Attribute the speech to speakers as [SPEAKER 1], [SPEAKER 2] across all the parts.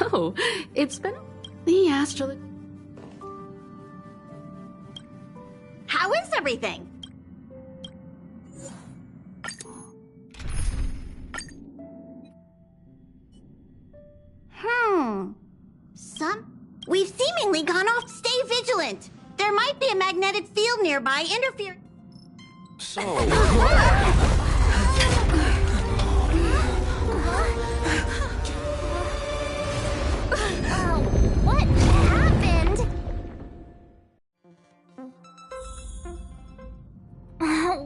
[SPEAKER 1] Oh, it's been the astral.
[SPEAKER 2] How is everything? We've seemingly gone off. Stay vigilant. There might be a magnetic field nearby interfering.
[SPEAKER 3] So...
[SPEAKER 4] What happened?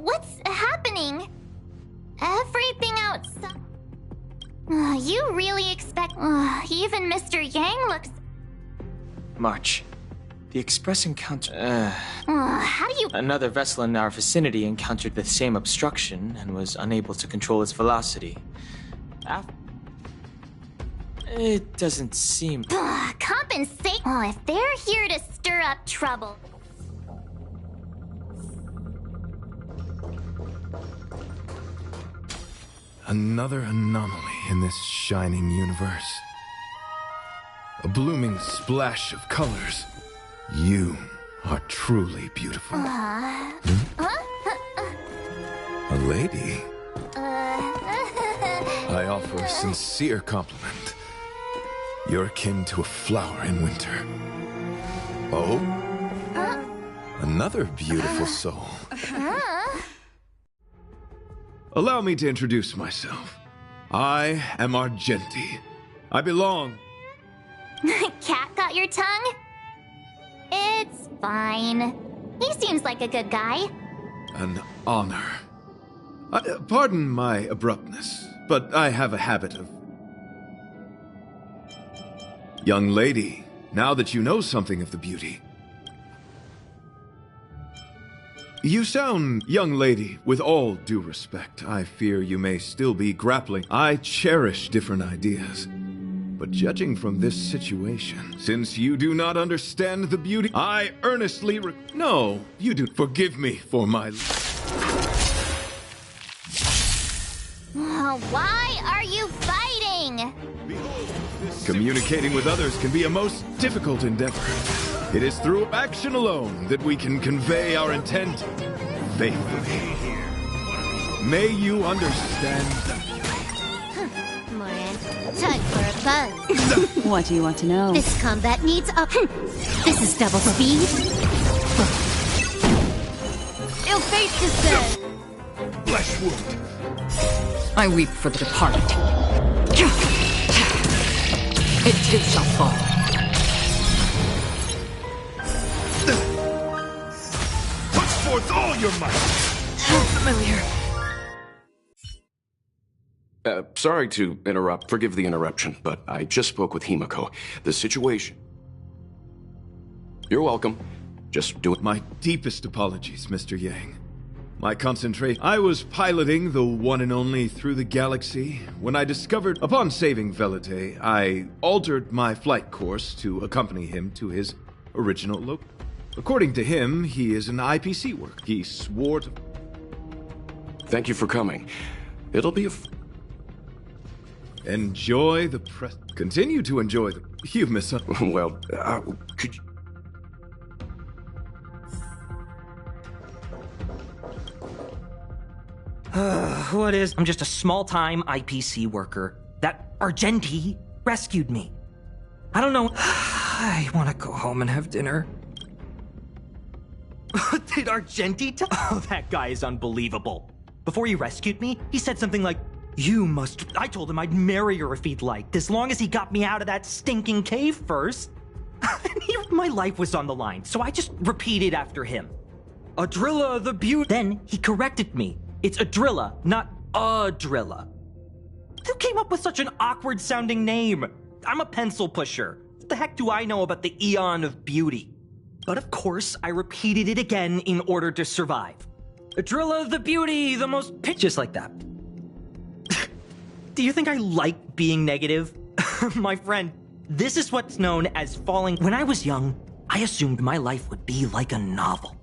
[SPEAKER 4] What's happening? Everything outside... You really expect... even Mr. Yang looks...
[SPEAKER 3] March. The Express encounter...
[SPEAKER 4] how do you...
[SPEAKER 3] Another vessel in our vicinity encountered the same obstruction and was unable to control its velocity. It doesn't seem...
[SPEAKER 4] Compensate... if they're here to stir up trouble...
[SPEAKER 5] Another anomaly in this shining universe. A blooming splash of colors. You are truly beautiful. A lady? I offer a sincere compliment. You're akin to a flower in winter. Oh? Another beautiful soul. Allow me to introduce myself. I am Argenti. I belong...
[SPEAKER 4] Cat got your tongue? It's fine. He seems like a good guy.
[SPEAKER 5] An honor. Pardon my abruptness, but I have a habit of... Young lady, now that you know something of the beauty... You sound, young lady, with all due respect. I fear you may still be grappling. I cherish different ideas. But judging from this situation, since you do not understand the beauty, I earnestly No, you do. Forgive me for my...
[SPEAKER 4] Why are you fighting?
[SPEAKER 5] Communicating with others can be a most difficult endeavor. It is through action alone that we can convey our intent faithfully. May you understand
[SPEAKER 2] Moran, time for a buzz.
[SPEAKER 1] What do you want to know?
[SPEAKER 2] This combat needs up. This is double speed. Ill fate descend.
[SPEAKER 5] flesh wound.
[SPEAKER 1] I weep for the departed. It too shall fall.
[SPEAKER 5] Put forth all your might.
[SPEAKER 1] Familiar.
[SPEAKER 6] Sorry to interrupt. Forgive the interruption, but I just spoke with Himiko. The situation... You're welcome. Just do it.
[SPEAKER 5] My deepest apologies, Mr. Yang. My concentration... I was piloting the one and only through the galaxy when I discovered... Upon saving Velite, I altered my flight course to accompany him to his original location. According to him, he is an IPC worker. He swore to...
[SPEAKER 6] Thank you for coming. It'll be a...
[SPEAKER 5] Enjoy the press... Continue to enjoy the... You miss...
[SPEAKER 6] Well, could you...
[SPEAKER 7] What is... I'm just a small-time IPC worker. That Argenti rescued me. I don't know... I want to go home and have dinner. Did Argenti tell... Oh, that guy is unbelievable. Before he rescued me, he said something like, "You must..." I told him I'd marry her if he'd liked, as long as he got me out of that stinking cave first. My life was on the line, so I just repeated after him. Adrilla the Beaut... Then he corrected me. It's Adrilla, not Adrilla. Who came up with such an awkward-sounding name? I'm a pencil pusher. What the heck do I know about the Eon of Beauty? But of course, I repeated it again in order to survive. Adrilla the Beauty, the most just like that. Do you think I like being negative? My friend, this is what's known as falling. When I was young, I assumed my life would be like a novel.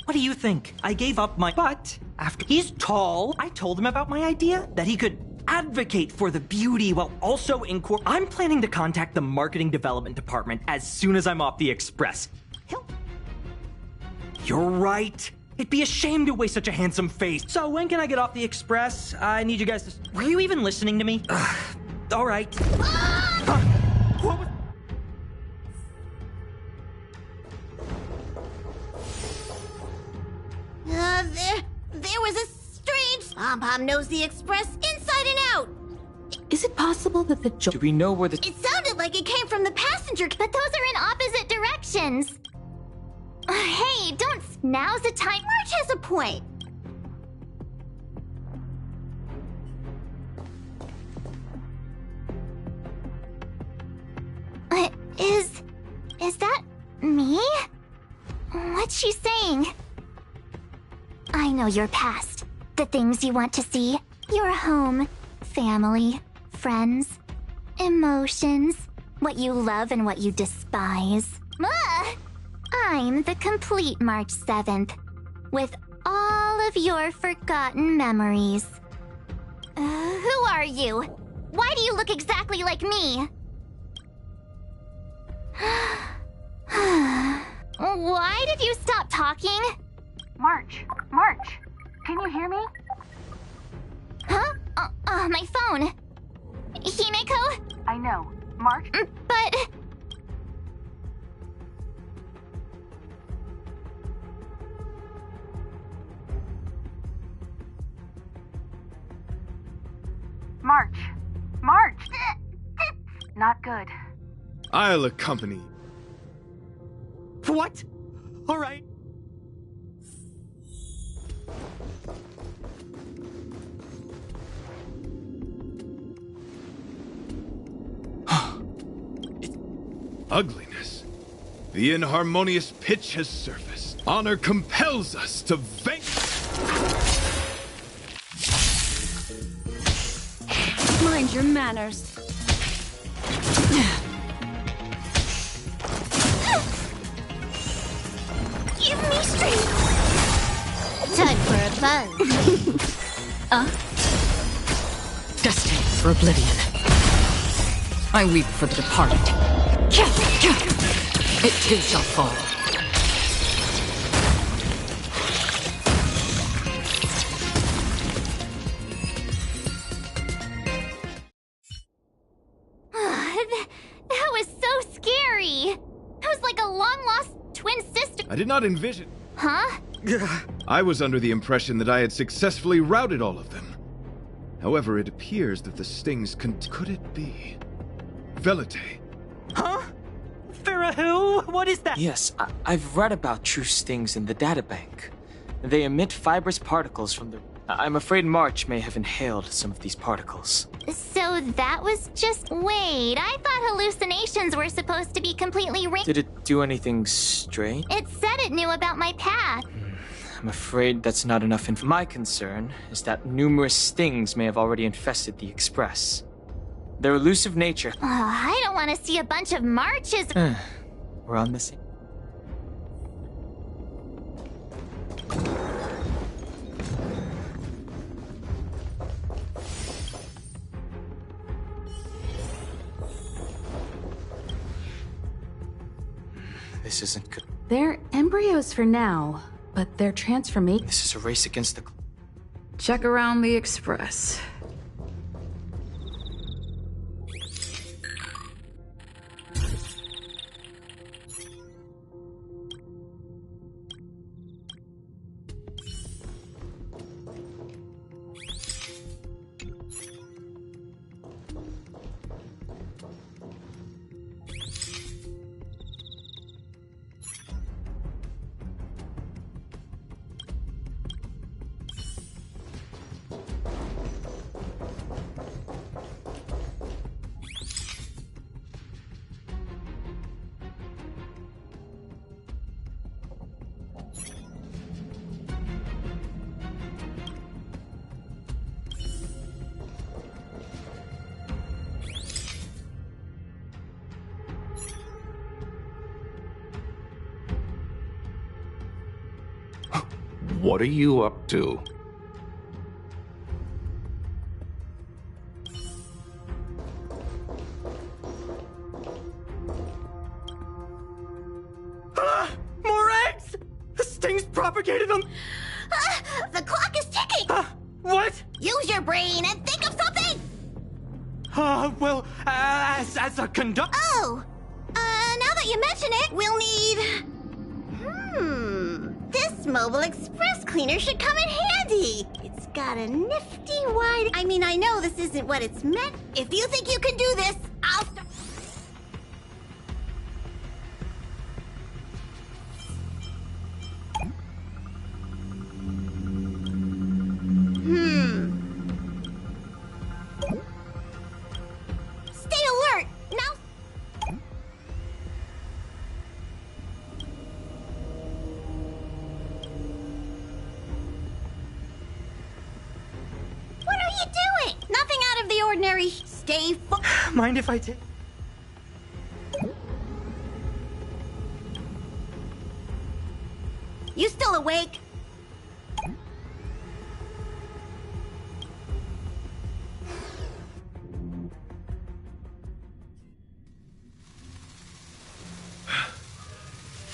[SPEAKER 7] What do you think? I gave up my... But after he's tall, I told him about my idea, that he could advocate for the beauty while also I'm planning to contact the marketing development department as soon as I'm off the express. You're right. It'd be a shame to waste such a handsome face. So when can I get off the express? I need you guys to... Were you even listening to me? All right. Huh? What was...
[SPEAKER 2] There was a strange... Pom-Pom knows the express inside and out.
[SPEAKER 1] Is it possible that the
[SPEAKER 3] Do we know where the...
[SPEAKER 2] It sounded like it came from the passenger...
[SPEAKER 4] But those are in opposite directions. Hey, don't... Now's the time.
[SPEAKER 2] March has a point.
[SPEAKER 4] Is that me? What's she saying? I know your past. The things you want to see. Your home, family, friends, emotions, what you love and what you despise. I'm the complete March 7th, with all of your forgotten memories. Who are you? Why do you look exactly like me? Why did you stop talking?
[SPEAKER 8] March, can you hear me?
[SPEAKER 4] Huh? My phone. Himeko?
[SPEAKER 8] I know. March?
[SPEAKER 4] But...
[SPEAKER 8] March! Not good.
[SPEAKER 5] I'll accompany.
[SPEAKER 7] What? All right.
[SPEAKER 5] Ugliness. The inharmonious pitch has surfaced. Honor compels us to vanquish.
[SPEAKER 1] Mind your manners.
[SPEAKER 4] Give me strength!
[SPEAKER 2] Time for a buzz.
[SPEAKER 1] Destined for oblivion. I weep for the departed. It too shall fall.
[SPEAKER 4] That was so scary! That was like a long-lost twin sister...
[SPEAKER 5] I did not envision.
[SPEAKER 4] Huh?
[SPEAKER 5] I was under the impression that I had successfully routed all of them. However, it appears that the stings could it be? Velite.
[SPEAKER 7] Huh? Farah who? What is that?
[SPEAKER 3] Yes, I've read about true stings in the databank. They emit fibrous particles from the... I'm afraid March may have inhaled some of these particles.
[SPEAKER 4] So that was just... Wait, I thought hallucinations were supposed to be completely
[SPEAKER 3] Did it do anything strange?
[SPEAKER 4] It said it knew about my path.
[SPEAKER 3] I'm afraid that's not enough info. My concern is that numerous stings may have already infested the Express. Their elusive nature...
[SPEAKER 4] Oh, I don't want to see a bunch of marches...
[SPEAKER 3] We're on the same... This isn't good.
[SPEAKER 1] They're embryos for now, but their transformation...
[SPEAKER 3] This is a race against the...
[SPEAKER 1] Check around the Express.
[SPEAKER 6] What are you up to?
[SPEAKER 7] propagated them?
[SPEAKER 2] The clock is ticking!
[SPEAKER 7] What?
[SPEAKER 2] Use your brain and think of something!
[SPEAKER 7] Well, as a conduct.
[SPEAKER 2] Oh! Now that you mention it, we'll need... This mobile express cleaner should come in handy. It's got a nifty wide... I mean, I know this isn't what it's meant. If you think you can do this, I'll... Stay alert! Now... What are you doing? Nothing out of the ordinary. Stay
[SPEAKER 7] Mind if I take?
[SPEAKER 2] You still awake?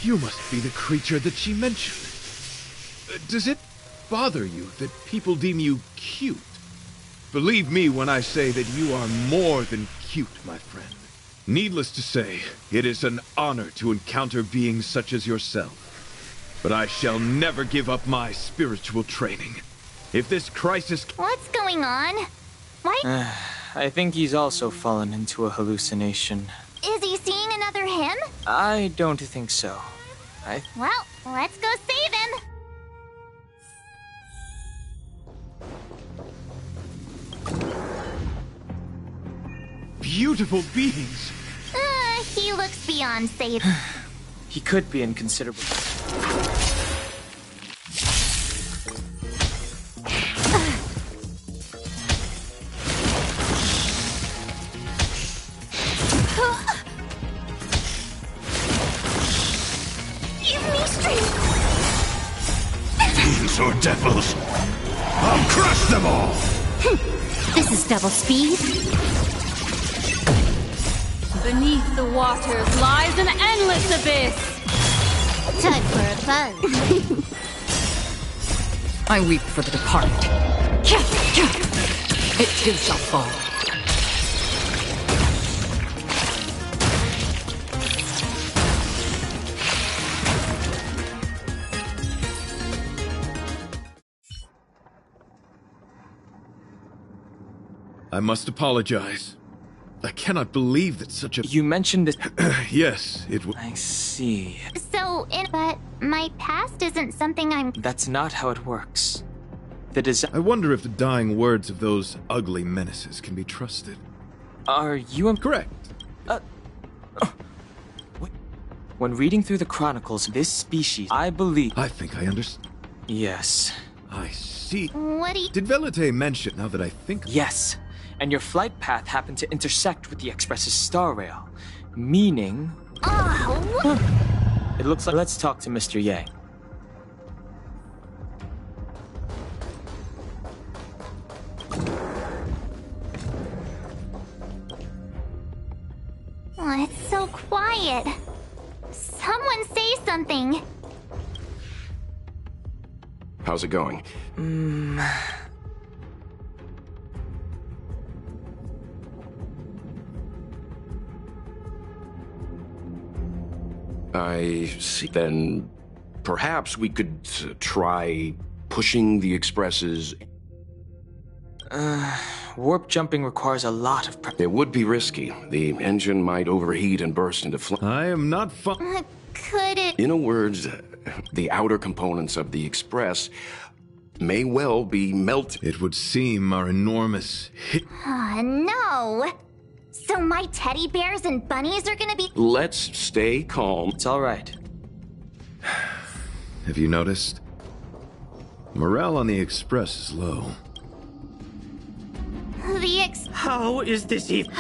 [SPEAKER 5] You must be the creature that she mentioned. Does it bother you that people deem you cute? Believe me when I say that you are more than cute, my friend. Needless to say, it is an honor to encounter beings such as yourself. But I shall never give up my spiritual training. If this crisis...
[SPEAKER 4] What's going on? Why?
[SPEAKER 3] I think he's also fallen into a hallucination.
[SPEAKER 4] Is he seeing another him?
[SPEAKER 3] I don't think so.
[SPEAKER 4] Well, let's go save him.
[SPEAKER 5] Beautiful beings!
[SPEAKER 4] He looks beyond safe.
[SPEAKER 3] He could be in considerable...
[SPEAKER 2] Give me strength!
[SPEAKER 9] Fiends or devils, I'll crush them all!
[SPEAKER 10] This is double speed. Beneath the waters lies an endless abyss.
[SPEAKER 2] Time for a fun.
[SPEAKER 1] I weep for the departed. It too shall fall.
[SPEAKER 5] I must apologize. I cannot believe that such a...
[SPEAKER 3] You mentioned it...
[SPEAKER 5] Yes, it was...
[SPEAKER 3] I see.
[SPEAKER 4] But my past isn't something I'm...
[SPEAKER 3] That's not how it works.
[SPEAKER 5] I wonder if the dying words of those ugly menaces can be trusted.
[SPEAKER 3] Are you...
[SPEAKER 5] Correct.
[SPEAKER 3] When reading through the chronicles of this species, I believe...
[SPEAKER 5] I think I understand.
[SPEAKER 3] Yes.
[SPEAKER 5] I see.
[SPEAKER 4] What do you...
[SPEAKER 5] Did Velite mention, now that I think...
[SPEAKER 3] Yes. And your flight path happened to intersect with the Express's star rail. Meaning...
[SPEAKER 4] Oh,
[SPEAKER 3] It looks like... Let's talk to Mr. Yang.
[SPEAKER 4] Oh, it's so quiet. Someone say something.
[SPEAKER 6] How's it going? I see. Then perhaps we could try pushing the Expresses.
[SPEAKER 3] Warp jumping requires a lot of prep.
[SPEAKER 6] It would be risky. The engine might overheat and burst into flames.
[SPEAKER 5] I am not
[SPEAKER 4] Could it...
[SPEAKER 6] In a words, the outer components of the Express may well be melted.
[SPEAKER 5] It would seem our enormous hit...
[SPEAKER 4] no. So my teddy bears and bunnies are gonna be...
[SPEAKER 6] Let's stay calm.
[SPEAKER 3] It's all right.
[SPEAKER 5] Have you noticed? Morale on the Express is low.
[SPEAKER 7] How is this even?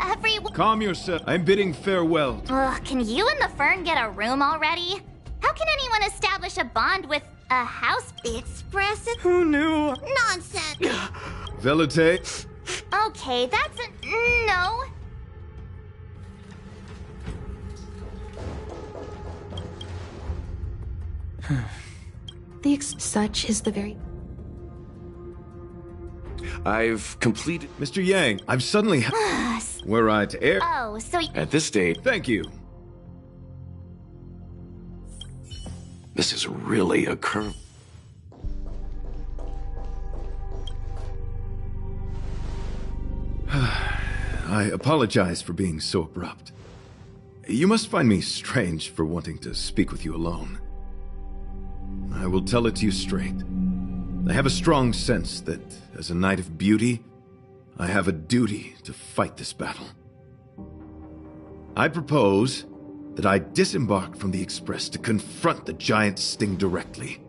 [SPEAKER 4] Everyone...
[SPEAKER 5] Calm yourself. I'm bidding farewell.
[SPEAKER 4] Ugh, can you and the Fern get a room already? How can anyone establish a bond with a house?
[SPEAKER 2] The Express is...
[SPEAKER 7] Who knew?
[SPEAKER 2] Nonsense!
[SPEAKER 5] Velite,
[SPEAKER 4] Okay, that's a... no.
[SPEAKER 11] such is the very...
[SPEAKER 6] I've completed...
[SPEAKER 5] Mr. Yang, I've suddenly... Were I to air...
[SPEAKER 4] Oh, so...
[SPEAKER 6] At this stage...
[SPEAKER 5] Thank you.
[SPEAKER 6] This is really a curve.
[SPEAKER 5] I apologize for being so abrupt. You must find me strange for wanting to speak with you alone. I will tell it to you straight. I have a strong sense that, as a knight of beauty, I have a duty to fight this battle. I propose that I disembark from the Express to confront the giant sting directly.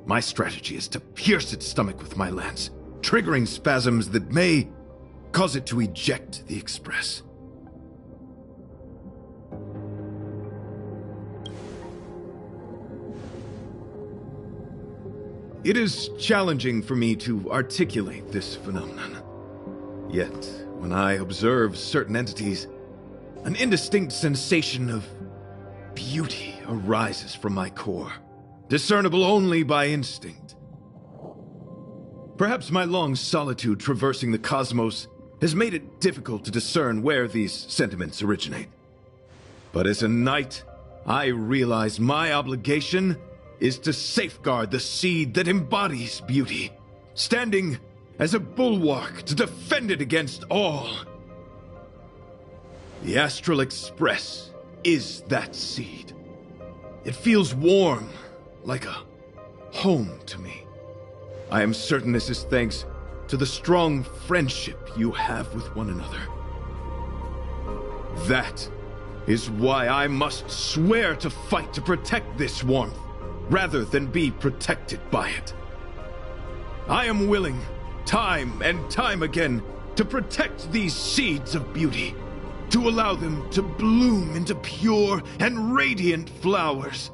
[SPEAKER 5] My strategy is to pierce its stomach with my lance, triggering spasms that may cause it to eject the Express. It is challenging for me to articulate this phenomenon. Yet, when I observe certain entities, an indistinct sensation of beauty arises from my core, discernible only by instinct. Perhaps my long solitude traversing the cosmos has made it difficult to discern where these sentiments originate. But as a knight, I realize my obligation is to safeguard the seed that embodies beauty, standing as a bulwark to defend it against all. The Astral Express is that seed. It feels warm, like a home to me. I am certain this is thanks to the strong friendship you have with one another. That is why I must swear to fight to protect this warmth, rather than be protected by it. I am willing, time and time again, to protect these seeds of beauty, to allow them to bloom into pure and radiant flowers,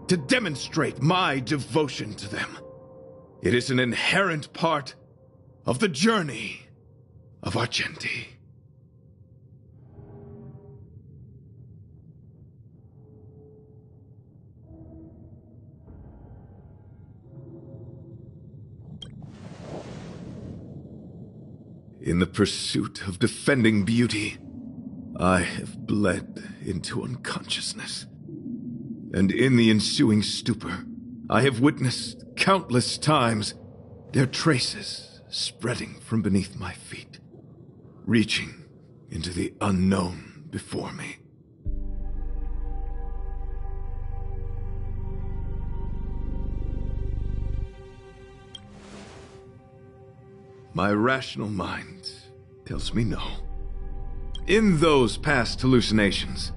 [SPEAKER 5] to demonstrate my devotion to them. It is an inherent part of the journey of Argenti. In the pursuit of defending beauty, I have bled into unconsciousness. And in the ensuing stupor, I have witnessed countless times their traces spreading from beneath my feet, reaching into the unknown before me. My rational mind tells me no. In those past hallucinations,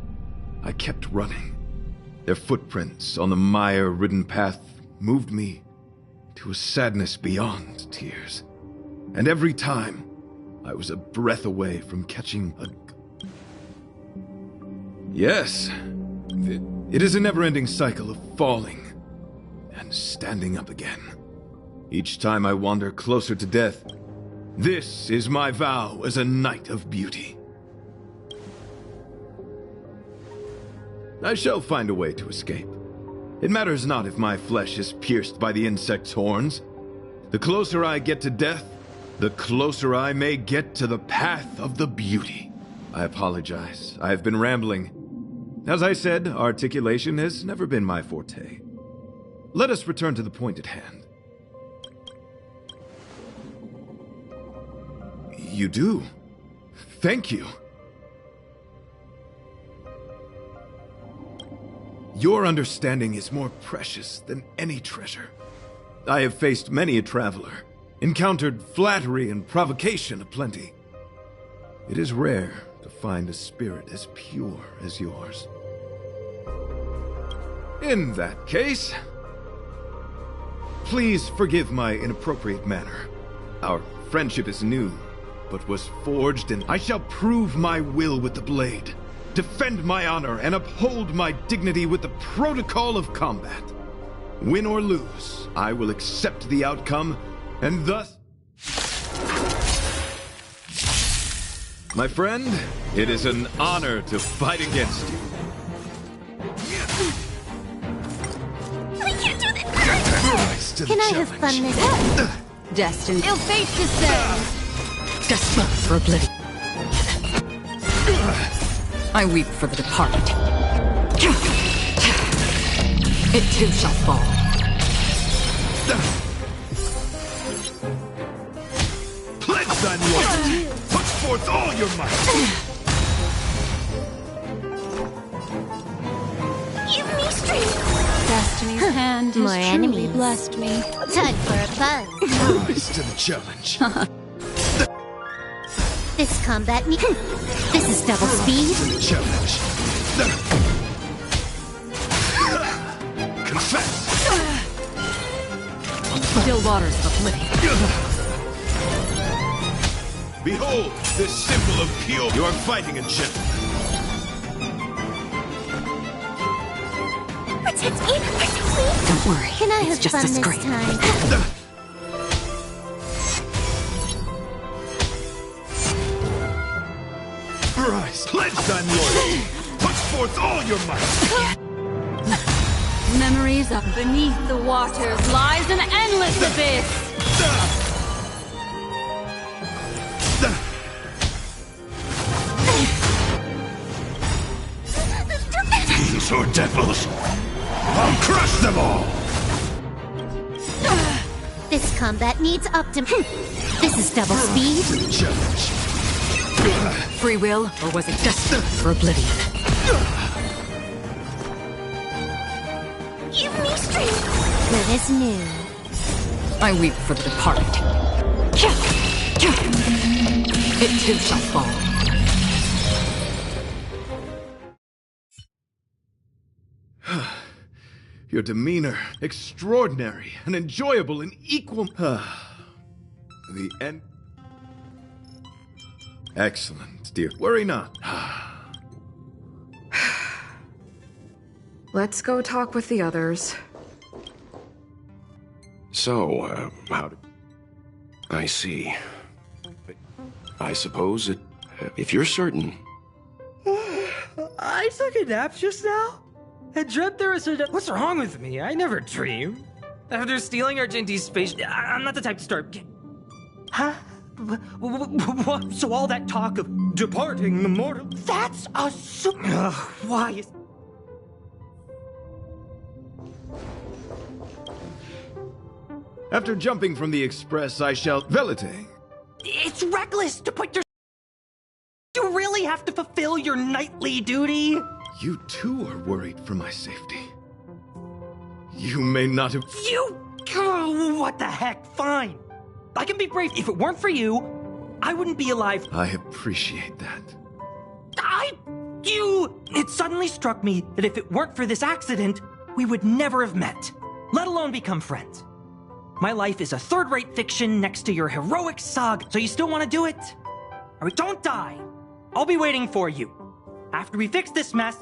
[SPEAKER 5] I kept running. Their footprints on the mire-ridden path moved me to a sadness beyond tears. And every time, I was a breath away from catching a... Yes, it is a never-ending cycle of falling and standing up again. Each time I wander closer to death, this is my vow as a knight of beauty. I shall find a way to escape. It matters not if my flesh is pierced by the insect's horns. The closer I get to death, the closer I may get to the path of the beauty. I apologize. I have been rambling. As I said, articulation has never been my forte. Let us return to the point at hand. You do? Thank you. Your understanding is more precious than any treasure. I have faced many a traveler, encountered flattery and provocation aplenty. It is rare to find a spirit as pure as yours. In that case, please forgive my inappropriate manner. Our friendship is new, but was forged, and I shall prove my will with the blade, defend my honor, and uphold my dignity with the protocol of combat. Win or lose, I will accept the outcome, and thus... My friend, it is an honor to fight against you.
[SPEAKER 2] I can't do this!
[SPEAKER 9] to
[SPEAKER 2] Can
[SPEAKER 9] the
[SPEAKER 2] I
[SPEAKER 9] challenge.
[SPEAKER 2] have fun this time?
[SPEAKER 10] Destined. Ill fate descends. Desperate for oblivion.
[SPEAKER 1] I weep for the departed. It too shall fall.
[SPEAKER 9] Pledge thine loyalty! Put forth all your might!
[SPEAKER 2] Give me strength!
[SPEAKER 10] Destiny's hand
[SPEAKER 2] More
[SPEAKER 10] has truly
[SPEAKER 2] enemies.
[SPEAKER 10] blessed me.
[SPEAKER 2] Time for a buzz.
[SPEAKER 9] Rise to the challenge.
[SPEAKER 2] This combat me. This is double speed.
[SPEAKER 9] To the challenge. Confess!
[SPEAKER 1] Still waters of oblivion.
[SPEAKER 9] Behold, this symbol of pure. You are fighting a gentleman.
[SPEAKER 2] Protect me! Protect me!
[SPEAKER 1] Don't worry.
[SPEAKER 2] Can I
[SPEAKER 1] it's
[SPEAKER 2] have
[SPEAKER 1] just
[SPEAKER 2] fun
[SPEAKER 1] as
[SPEAKER 2] this
[SPEAKER 1] great.
[SPEAKER 2] time?
[SPEAKER 9] Rise, pledge thine loyalty. Put forth all your might.
[SPEAKER 10] Memories of beneath the waters lies an endless abyss.
[SPEAKER 9] Fiends or devils, I'll crush them all.
[SPEAKER 2] This combat needs optim. This is double speed.
[SPEAKER 9] To the challenge.
[SPEAKER 1] Free will, or was it destined for oblivion?
[SPEAKER 2] Give me strength. Good as new.
[SPEAKER 1] I weep for the departed. It too shall fall.
[SPEAKER 5] Your demeanor, extraordinary and enjoyable in equal... The end... Excellent, dear. Worry not.
[SPEAKER 11] Let's go talk with the others.
[SPEAKER 6] So, how do... I see. I suppose it... if you're certain...
[SPEAKER 7] I took a nap just now and dreamt there was a... What's wrong with me? I never dream. After stealing Argenti's space... I'm not the type to start... Huh? What? So all that talk of departing the mortal... That's a... Why is...
[SPEAKER 5] After jumping from the express, I shall... Velite.
[SPEAKER 7] It's reckless to put your... You really have to fulfill your nightly duty?
[SPEAKER 5] You too are worried for my safety. You may not have...
[SPEAKER 7] You... Oh, what the heck? Fine. I can be brave. If it weren't for you, I wouldn't be alive.
[SPEAKER 5] I appreciate that.
[SPEAKER 7] It suddenly struck me that if it weren't for this accident, we would never have met, let alone become friends. My life is a third-rate fiction next to your heroic saga. So you still want to do it? All right, don't die. I'll be waiting for you. After we fix this mess...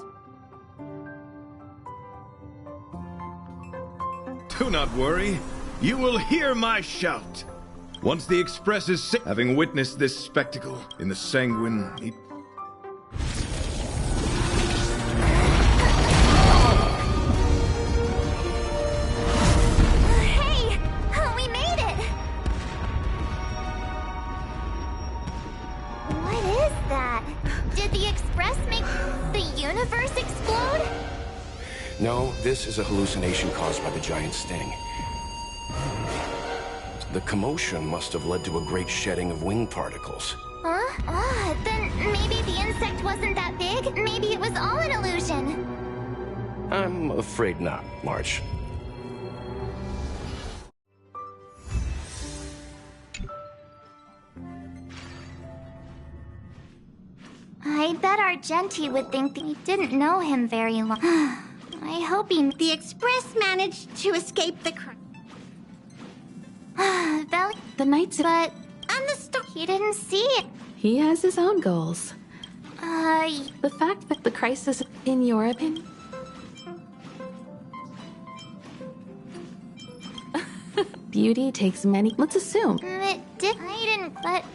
[SPEAKER 5] Do not worry. You will hear my shout. Once the express is sick, having witnessed this spectacle in the sanguine...
[SPEAKER 4] Hey! We made it! What is that? Did the Express make the universe explode?
[SPEAKER 6] No, this is a hallucination caused by the giant sting. The commotion must have led to a great shedding of wing particles.
[SPEAKER 4] Huh? Then maybe the insect wasn't that big? Maybe it was all an illusion.
[SPEAKER 6] I'm afraid not, March.
[SPEAKER 4] I bet Argenti would think that we didn't know him very long. I hope he...
[SPEAKER 2] The Express managed to escape the crime.
[SPEAKER 11] The Knights...
[SPEAKER 4] But on the he didn't see it.
[SPEAKER 11] He has his own goals. The fact that the crisis, in your opinion... Beauty takes many... Let's assume.
[SPEAKER 4] It did... I didn't... But...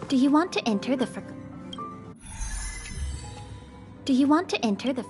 [SPEAKER 4] Do you want to enter the Do you want to enter the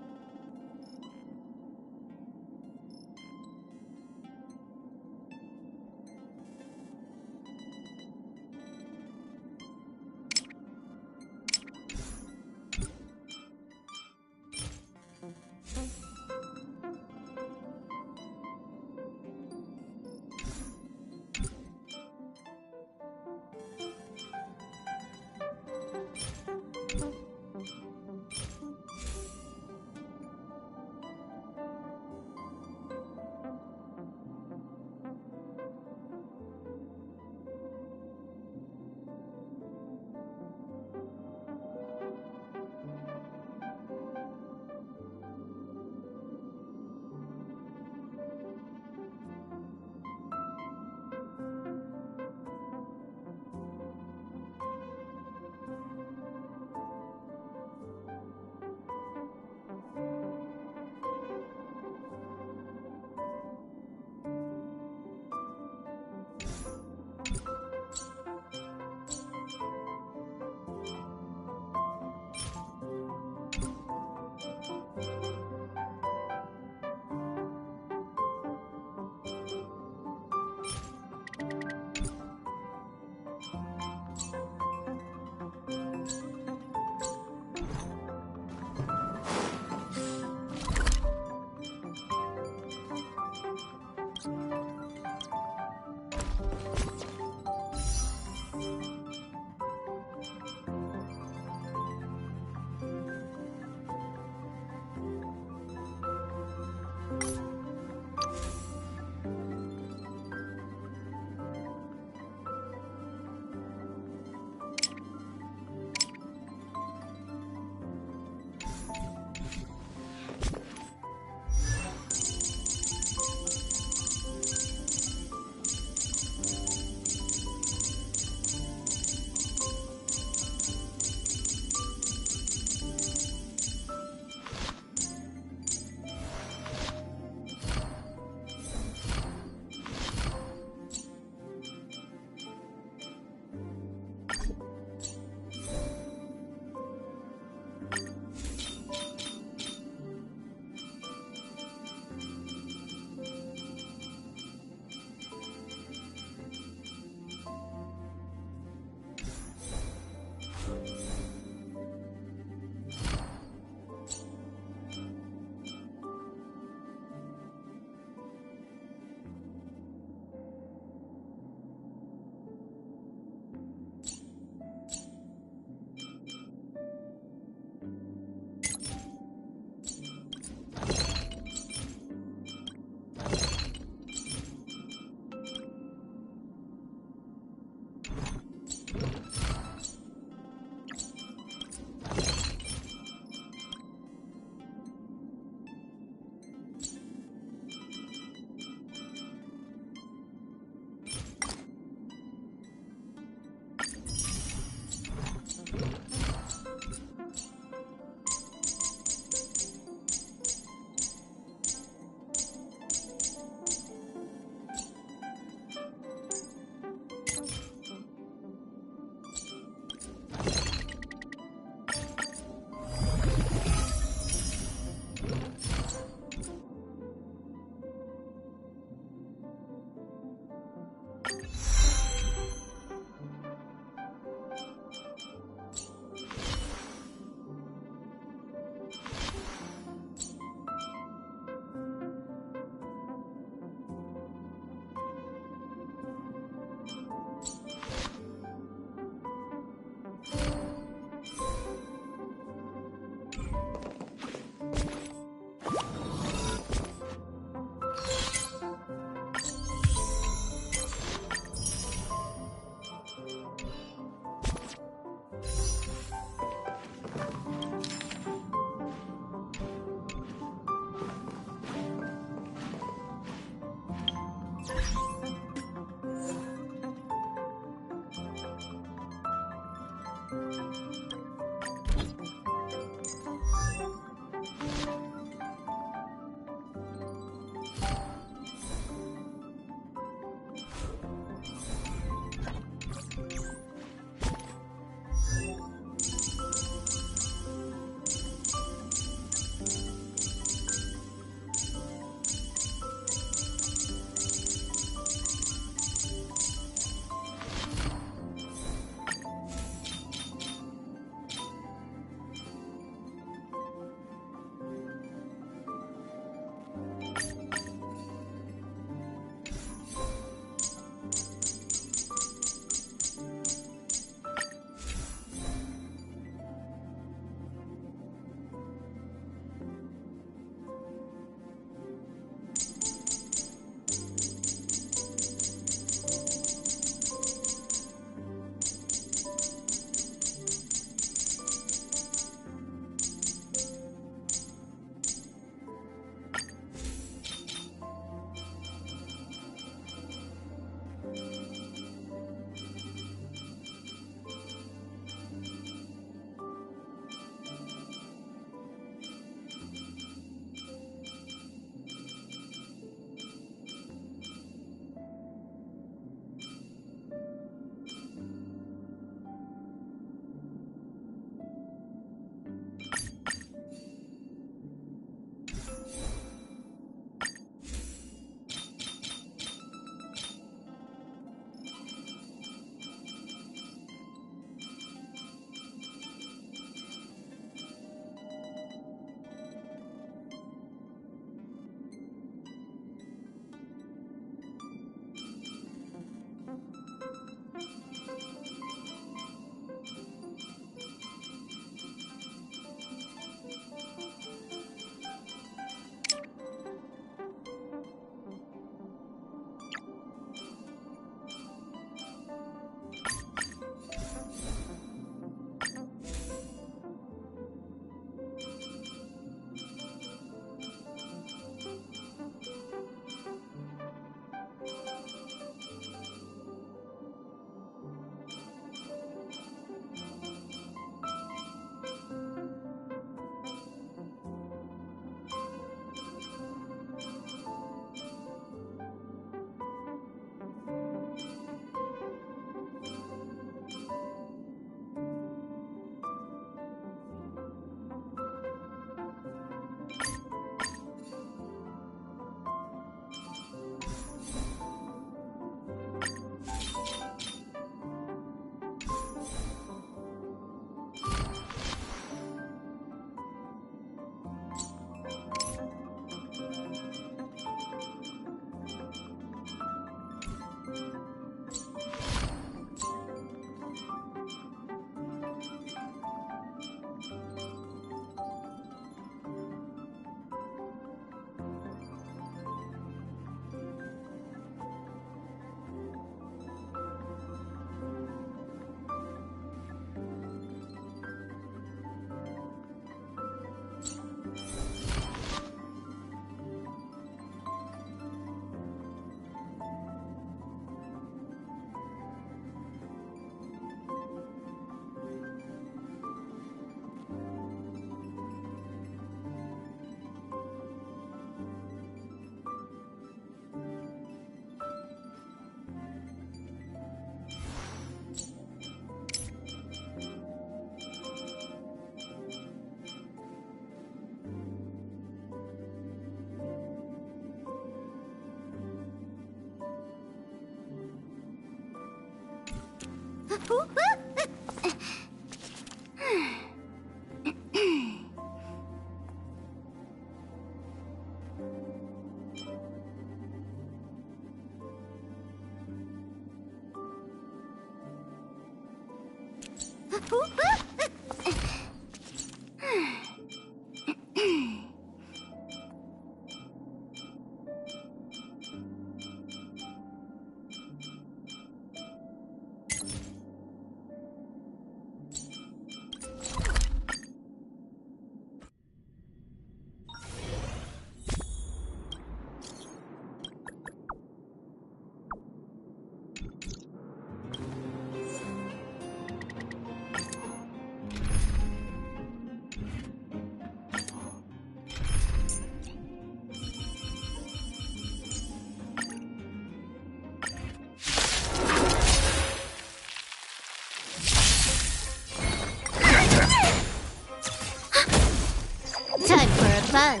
[SPEAKER 2] Time for a buzz.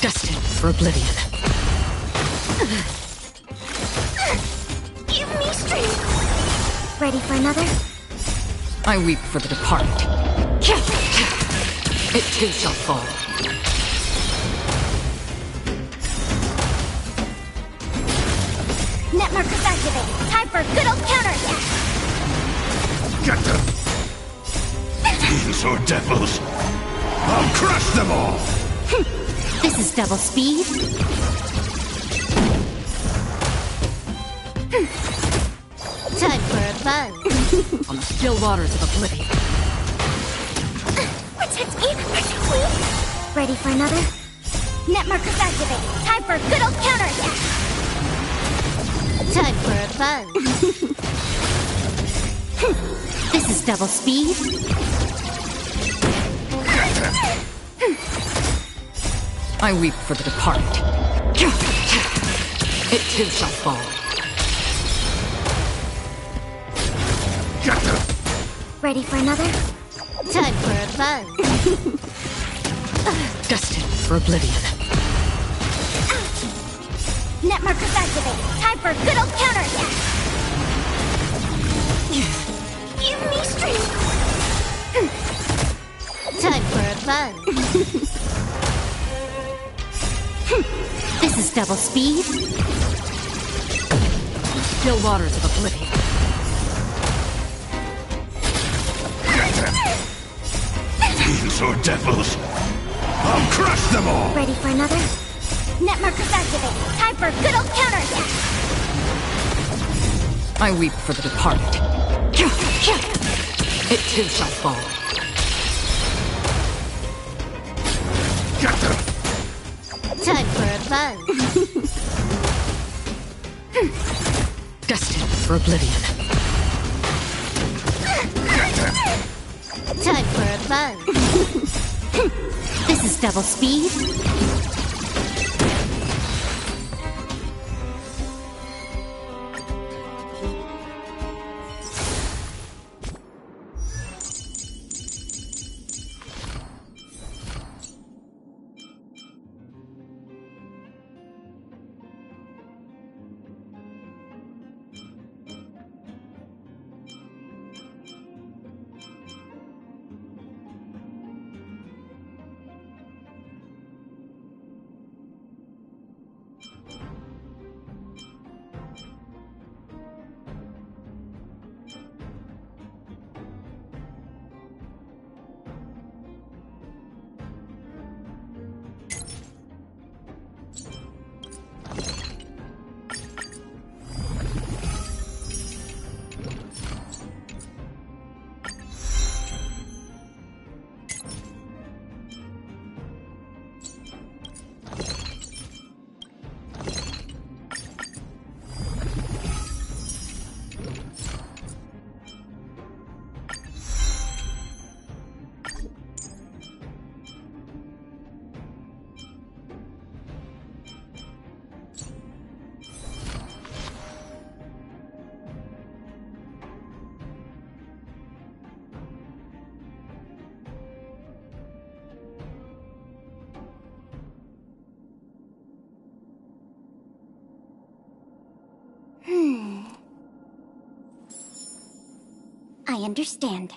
[SPEAKER 1] Destined for oblivion.
[SPEAKER 4] Give me strength. Ready for another?
[SPEAKER 1] I weep for the departed. It too shall fall.
[SPEAKER 4] Net markers activated. Time for a good old counterattack.
[SPEAKER 9] Get them! Fiends or devils! I'll crush them all!
[SPEAKER 4] This is double speed.
[SPEAKER 2] Time for a buzz.
[SPEAKER 1] On the still waters of oblivion.
[SPEAKER 4] Protect me! Protect me! Ready for another? Net markers activated. Time for a good old counterattack.
[SPEAKER 2] Time for a buzz.
[SPEAKER 4] This is double speed.
[SPEAKER 1] I weep for the departed. It too shall fall.
[SPEAKER 9] Get them!
[SPEAKER 4] Ready for another?
[SPEAKER 2] Time for a buzz.
[SPEAKER 1] Destined for oblivion.
[SPEAKER 4] Net markers activated. Time for a good old counterattack. Give me strength.
[SPEAKER 2] Time for a buzz.
[SPEAKER 4] This is double speed.
[SPEAKER 1] Still waters of oblivion.
[SPEAKER 9] Fiends or devils! I'll crush them all!
[SPEAKER 4] Ready for another? Net markers activated. Time for a good old counterattack.
[SPEAKER 1] I weep for the departed. It too shall fall.
[SPEAKER 9] Get them!
[SPEAKER 2] Time for a buzz.
[SPEAKER 1] Destined for oblivion.
[SPEAKER 2] Time for a buzz.
[SPEAKER 4] This is double speed.
[SPEAKER 2] I understand.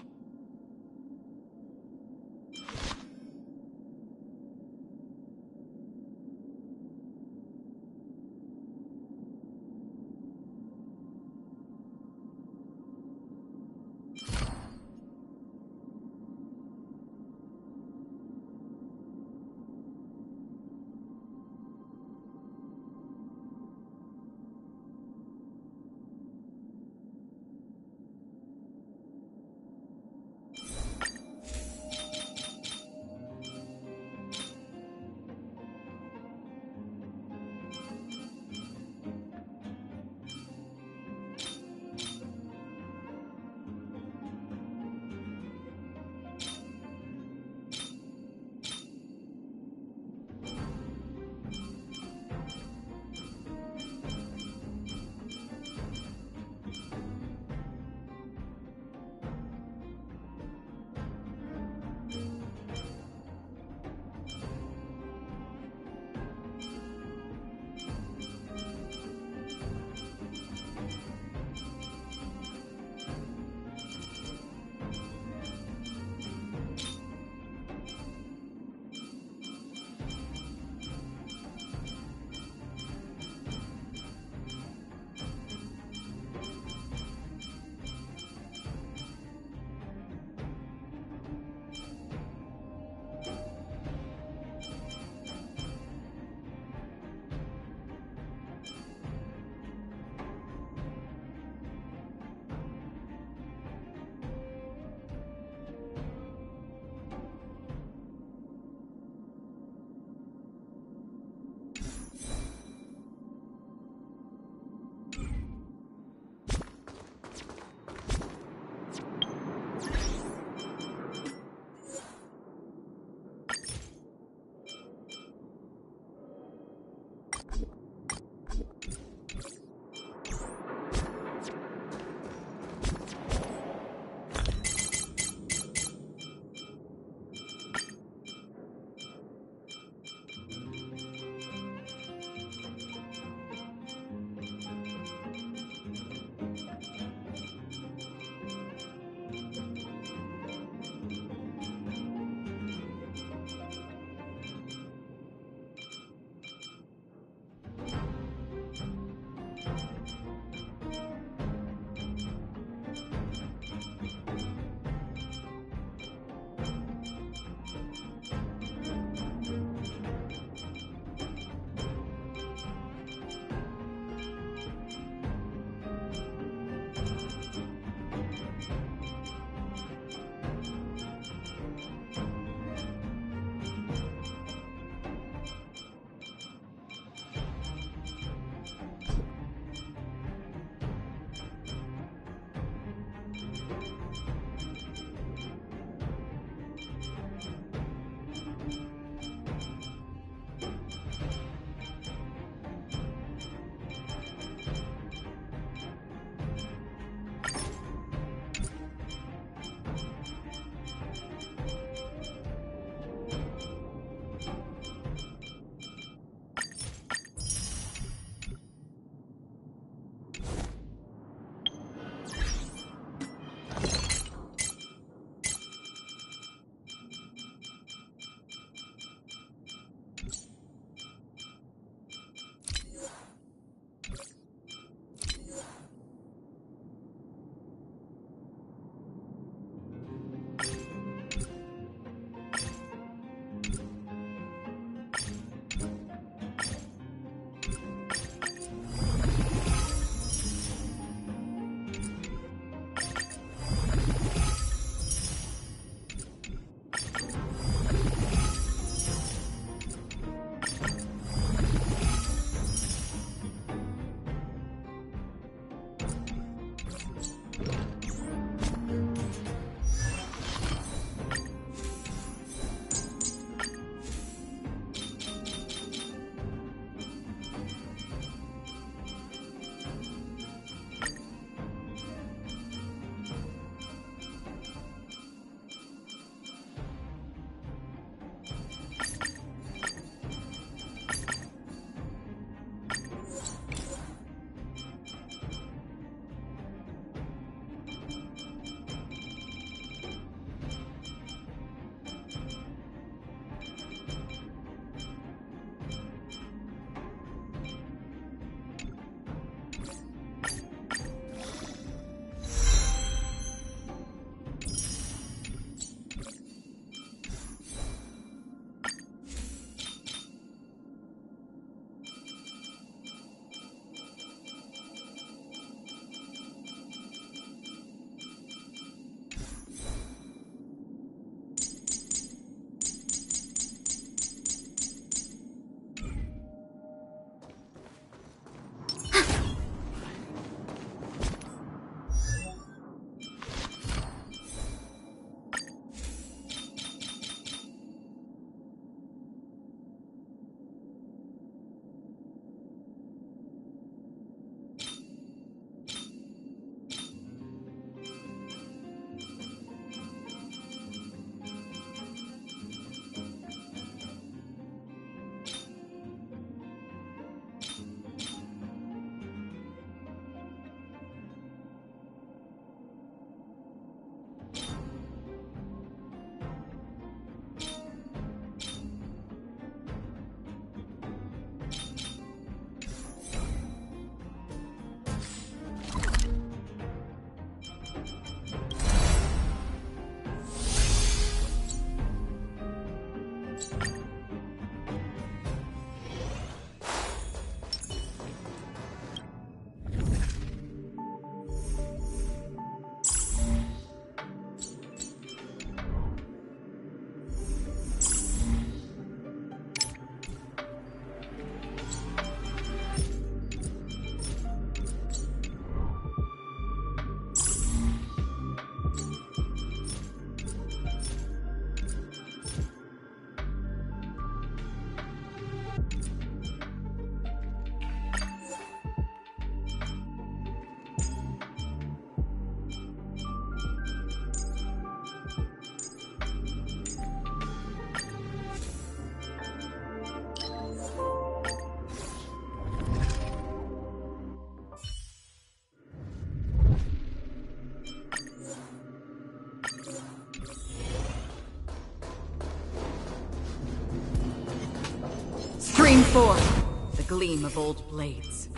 [SPEAKER 1] Stream forth the gleam of old blades.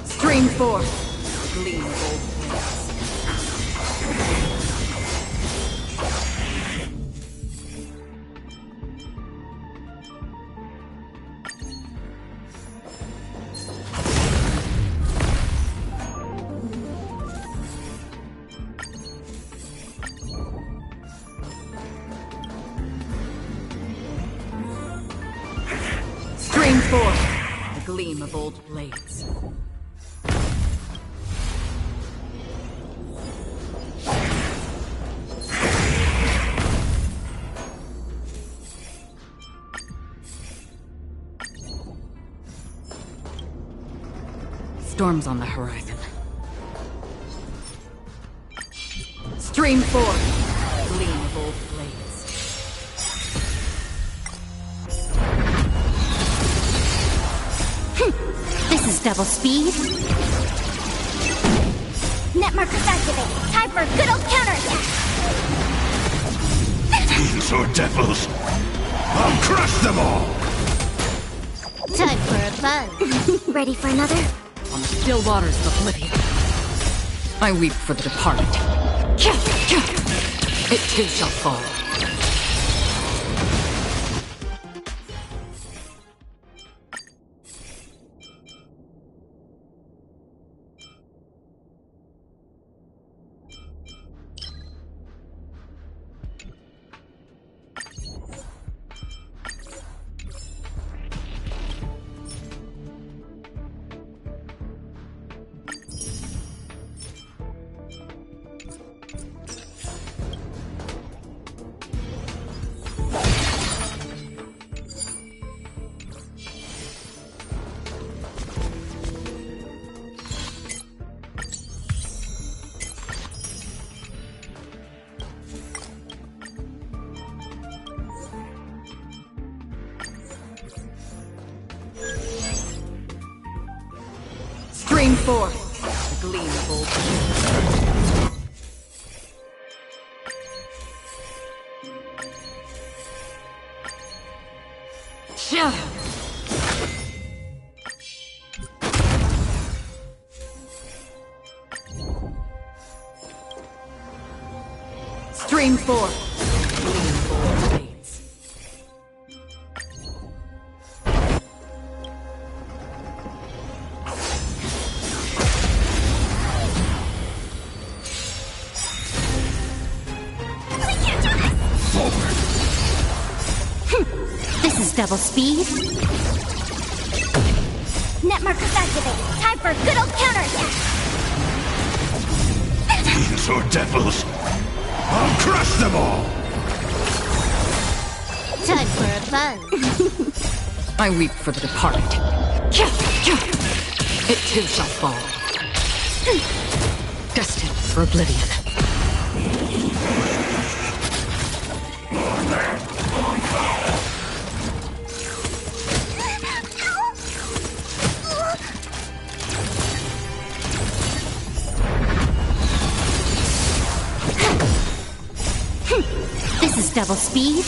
[SPEAKER 1] Stream forth the gleam of old blades. Stream forth the gleam of old blades. Storms on the horizon. Stream forth gleam of old blades.
[SPEAKER 4] This is double speed. Net markers activated. Time for a good old counterattack.
[SPEAKER 9] These are devils. I'll crush them all.
[SPEAKER 4] Time for a fun. Ready for another?
[SPEAKER 1] On the still waters of oblivion, I weep for the departed. It too shall fall. Stream forth the gleam of old shadow. Stream forth gleam of old blades.
[SPEAKER 4] This is double speed. Net markers activated. Time for a good old counterattack.
[SPEAKER 9] These are devils. I'll crush them all.
[SPEAKER 4] Time for a fun.
[SPEAKER 1] I weep for the departed. It too shall fall. Destined for oblivion.
[SPEAKER 4] This is double speed.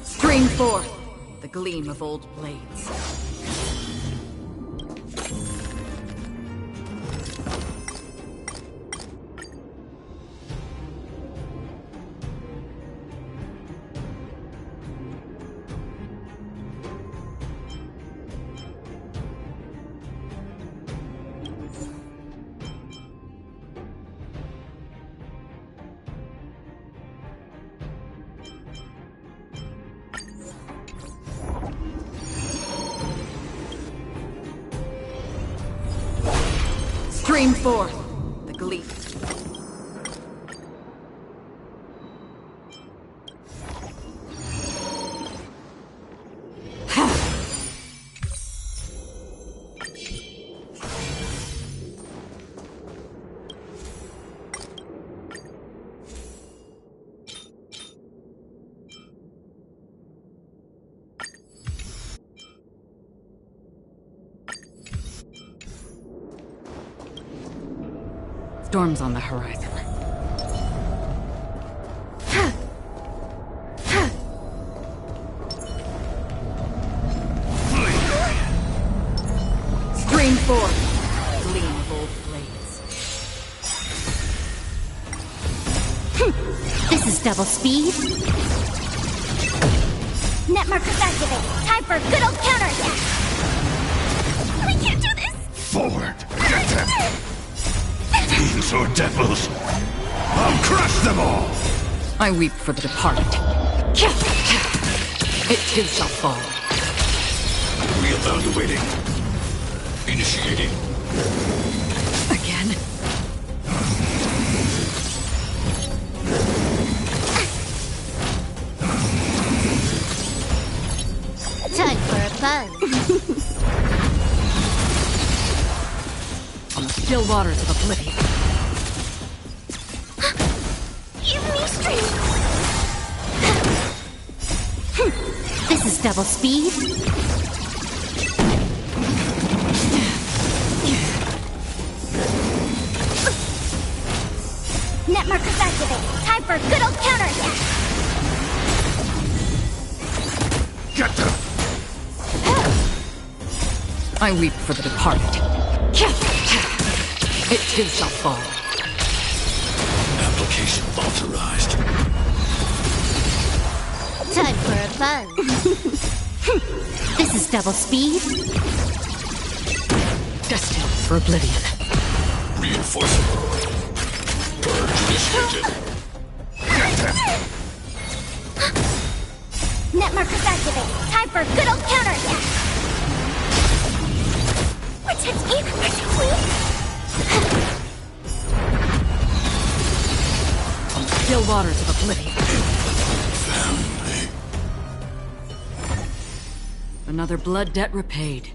[SPEAKER 1] Stream forth the gleam of old blades. Stream forth the gleam. Storms on the horizon. Stream forth, gleam of old blades.
[SPEAKER 4] This is double speed. Net markers activate. Time for a good old counterattack. We can't do this.
[SPEAKER 9] Forward! Get them! Fiends or devils! I'll crush them all!
[SPEAKER 1] I weep for the departed. It too shall fall.
[SPEAKER 9] Reevaluating. Initiating.
[SPEAKER 1] Again?
[SPEAKER 2] Time for a buzz.
[SPEAKER 1] On the still waters of oblivion.
[SPEAKER 4] Give me strength. This is double speed. Net markers activate. Time for a good old counterattack.
[SPEAKER 9] Get them!
[SPEAKER 1] I weep for the departed. It too shall fall.
[SPEAKER 9] Application authorized.
[SPEAKER 2] Time for a buzz.
[SPEAKER 4] This is double speed.
[SPEAKER 1] Destined for oblivion.
[SPEAKER 9] Reinforcing. Purge initiated. Get them!
[SPEAKER 4] Net markers activate. Time for a good old counterattack. Protect me! Protect me!
[SPEAKER 1] On the still waters of oblivion.
[SPEAKER 9] Family.
[SPEAKER 1] Another blood debt repaid.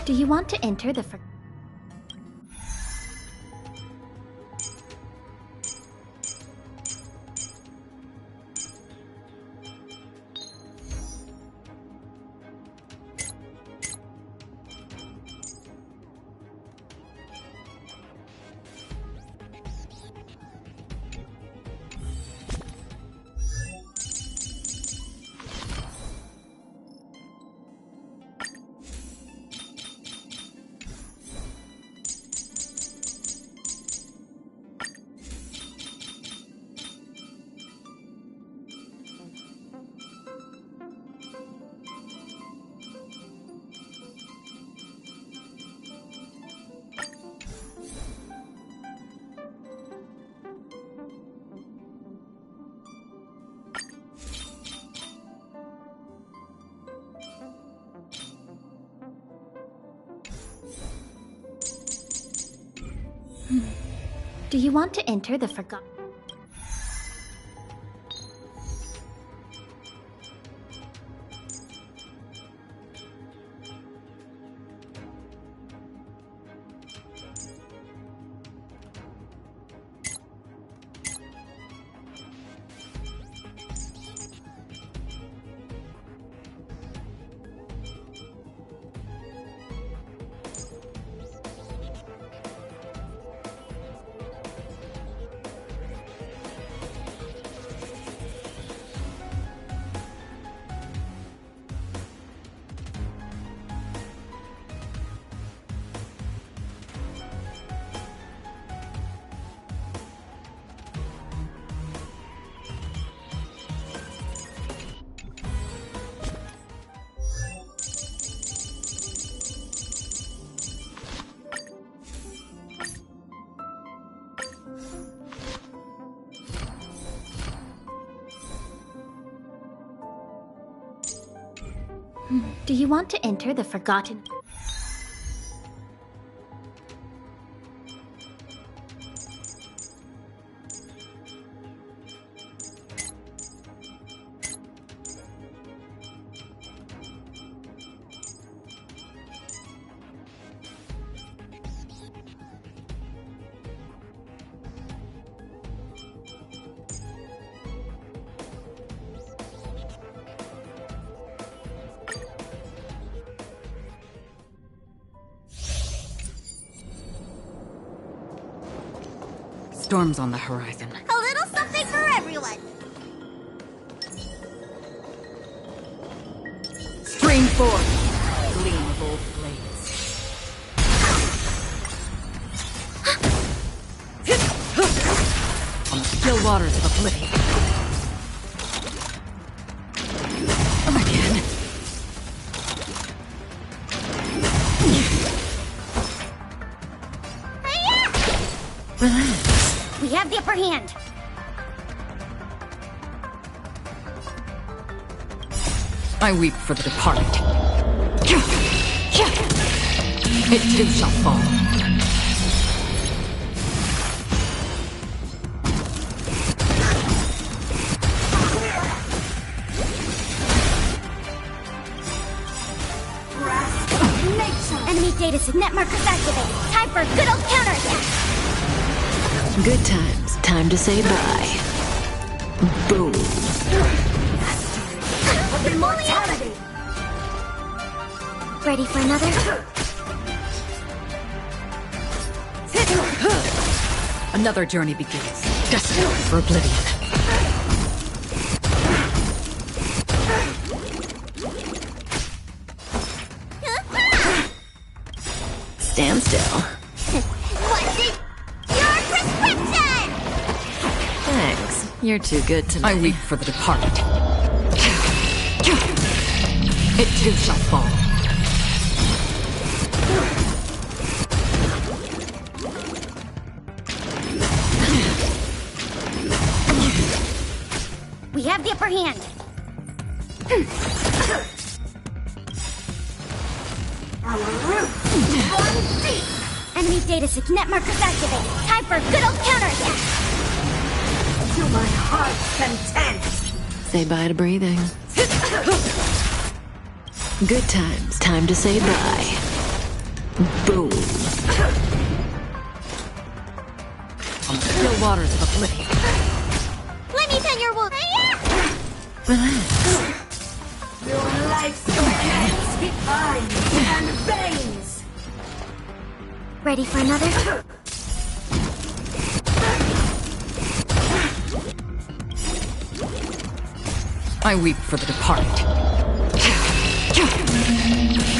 [SPEAKER 4] Do you want to enter the Do you want to enter the forgotten? Do you want to enter the forgotten?
[SPEAKER 1] Storms on the horizon.
[SPEAKER 2] A little something for everyone.
[SPEAKER 1] Stream forth, gleam of old blades. On the still waters of oblivion. Again.
[SPEAKER 2] Relax. We have the upper hand.
[SPEAKER 1] I weep for the departed. It too shall fall.
[SPEAKER 2] Enemy data net markers activated. Time for a good old counterattack.
[SPEAKER 12] Good times. Time to say bye. Boom.
[SPEAKER 2] Immortality. Ready for another?
[SPEAKER 1] Another journey begins. Destined for oblivion.
[SPEAKER 12] Stand still.
[SPEAKER 2] What's it? Your prescription!
[SPEAKER 12] Thanks. You're too good to me.
[SPEAKER 1] I weep for the departed. It too shall fall.
[SPEAKER 2] We have the upper hand. Enemy data net markers activated. Time for a good old counterattack.
[SPEAKER 13] To my heart's content.
[SPEAKER 12] Say bye to breathing. Good times. Time to say bye. Boom.
[SPEAKER 1] On the still waters of oblivion.
[SPEAKER 2] Let me pen your wound.
[SPEAKER 12] Relax.
[SPEAKER 13] Your life's hands behind and veins.
[SPEAKER 2] Ready for another?
[SPEAKER 1] I weep for the departed.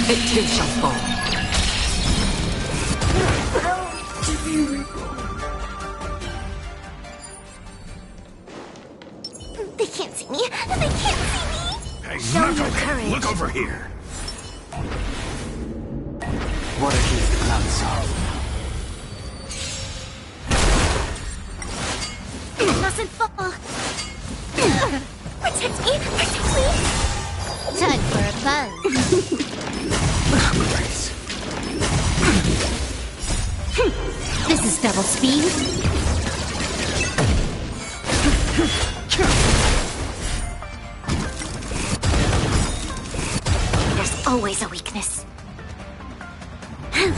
[SPEAKER 1] It too shall fall.
[SPEAKER 2] They can't see me. They can't see me.
[SPEAKER 9] Hey,
[SPEAKER 2] Show your
[SPEAKER 9] Knuckle,
[SPEAKER 2] courage.
[SPEAKER 9] look over here.
[SPEAKER 3] What are these clouds of?
[SPEAKER 2] It mustn't fall. Protect me. Protect me. Time for a buzz. This is double speed. There's always a weakness. I'm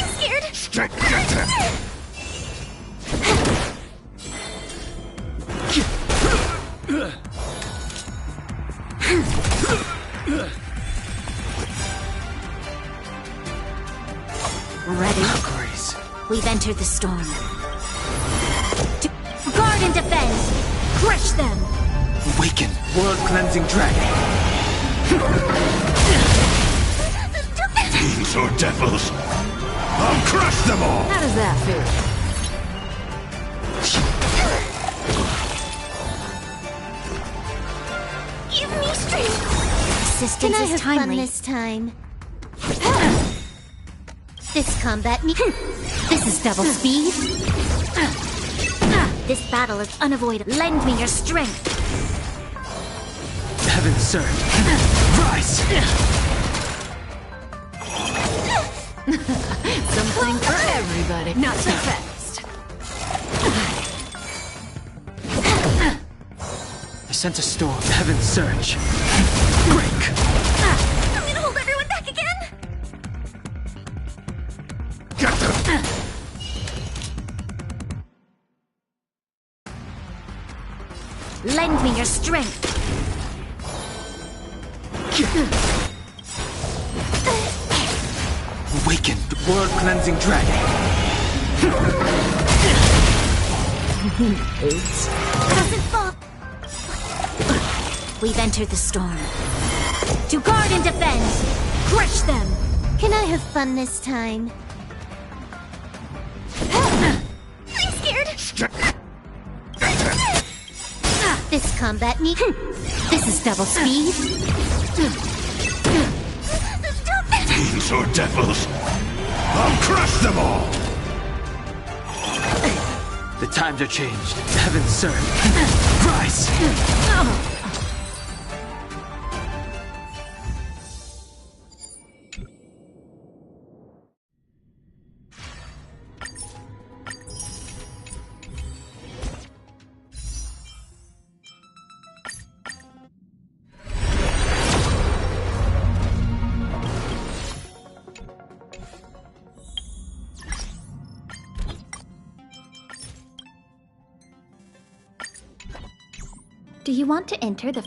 [SPEAKER 2] scared.
[SPEAKER 9] Get them.
[SPEAKER 2] Ready? We've entered the storm. To guard and defend! Crush them!
[SPEAKER 3] Awaken, world-cleansing dragon.
[SPEAKER 9] Fiends or devils, I'll crush them all!
[SPEAKER 1] How does that feel?
[SPEAKER 2] Give me strength! Assistance
[SPEAKER 4] Can I
[SPEAKER 2] is
[SPEAKER 4] have
[SPEAKER 2] timely.
[SPEAKER 4] fun
[SPEAKER 2] this time? This combat This is double speed. This battle is unavoidable. Lend me your strength.
[SPEAKER 3] Heaven surge. Rise!
[SPEAKER 12] Something for everybody.
[SPEAKER 1] Not too fast.
[SPEAKER 3] I sent a storm. Heaven surge. Break!
[SPEAKER 2] I'm gonna hold everyone back again.
[SPEAKER 9] Get them!
[SPEAKER 2] Lend me your strength.
[SPEAKER 3] Awaken, world-cleansing dragon.
[SPEAKER 2] Oops. Doesn't fall. We've entered the storm. To guard and defend. Crush them. Can I have fun this time? I'm scared. This combat This is double speed.
[SPEAKER 9] Fiends or devils, I'll crush them all!
[SPEAKER 3] The times are changed. Heaven surge. Rise!
[SPEAKER 4] Do you want to enter the...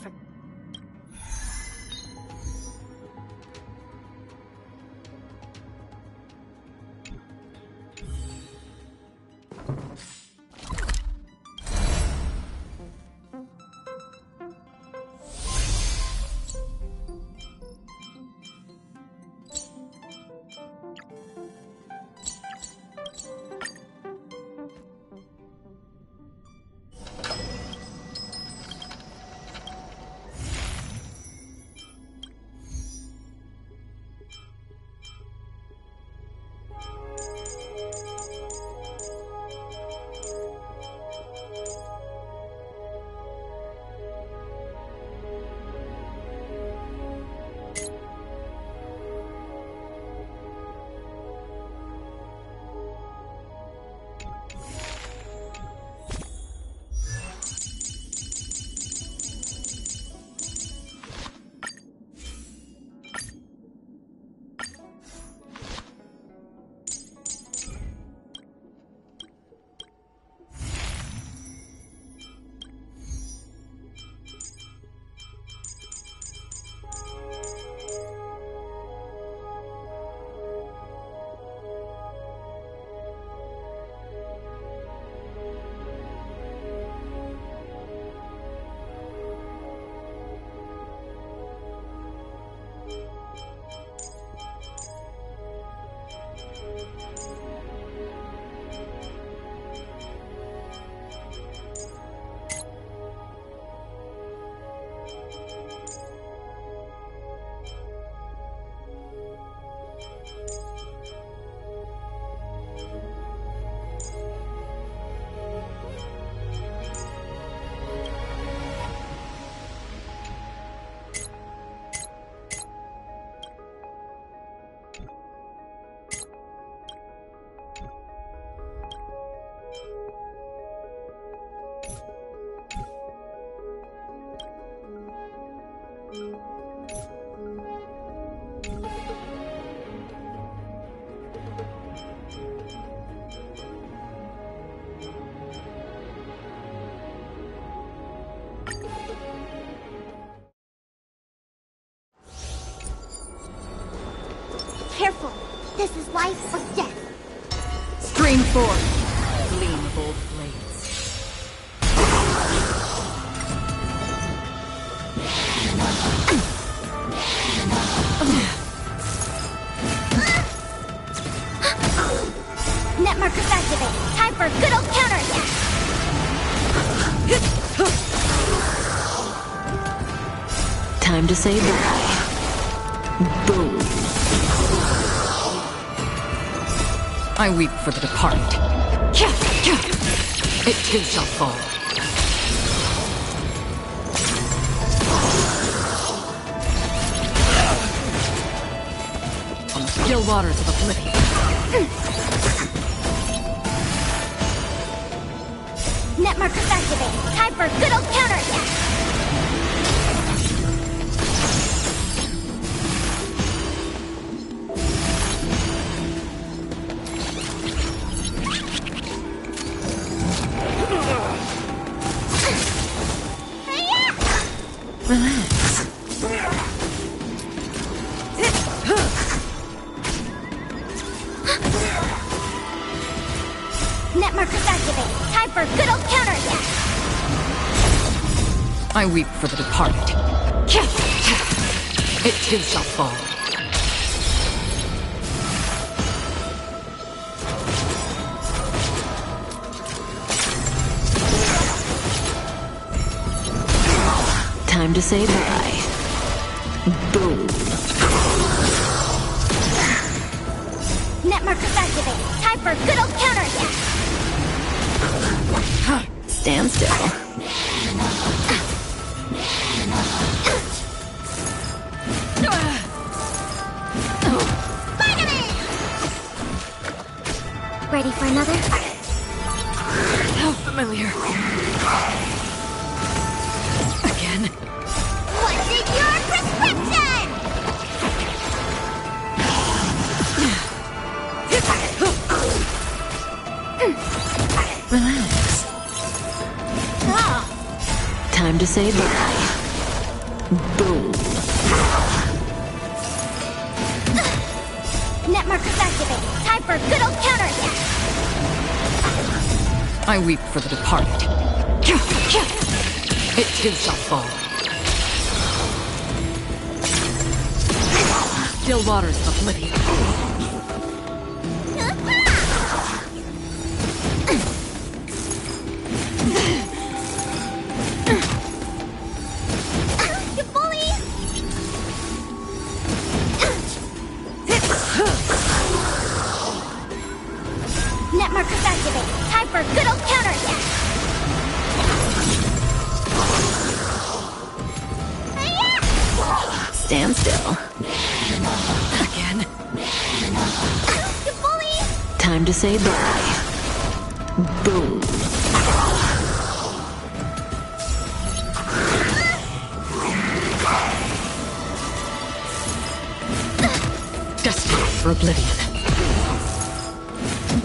[SPEAKER 2] careful. This is life or death.
[SPEAKER 1] Stream 4. Gleam of old blades.
[SPEAKER 2] Net markers activate. Time for a good old counterattack.
[SPEAKER 12] Time to say bye. Boom.
[SPEAKER 1] I weep for the departed. It too shall fall. On the still waters of oblivion.
[SPEAKER 2] Net markers activate. Time for a good old counterattack.
[SPEAKER 12] Relax.
[SPEAKER 2] Net markers activate. Time for a good old counterattack.
[SPEAKER 1] I weep for the departed. It too shall fall.
[SPEAKER 12] Time to say bye. Boom.
[SPEAKER 2] Net markers activate. Time for a good old counterattack.
[SPEAKER 12] Stand still.
[SPEAKER 2] Ready for another?
[SPEAKER 1] How familiar. Again.
[SPEAKER 2] What's in your prescription?
[SPEAKER 12] Relax. Time to say bye. Boom.
[SPEAKER 2] Net markers activate. Time for a good old counterattack.
[SPEAKER 1] I weep for the departed. It too shall fall. Still waters of oblivion.
[SPEAKER 2] You bully! Net markers activate. Time for a good old counterattack.
[SPEAKER 12] Stand still.
[SPEAKER 1] Again.
[SPEAKER 2] You bully!
[SPEAKER 12] Time to say bye. Boom.
[SPEAKER 1] Destined for oblivion.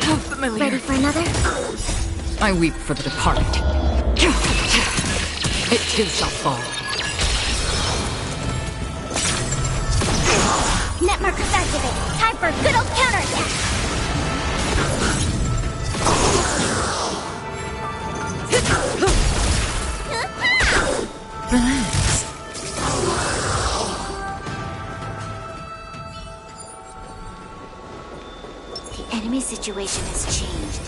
[SPEAKER 1] How familiar.
[SPEAKER 2] Ready for another?
[SPEAKER 1] I weep for the departed. It too shall fall.
[SPEAKER 2] Net markers activate. Time for a good old counterattack.
[SPEAKER 12] Relax.
[SPEAKER 2] The enemy situation has changed.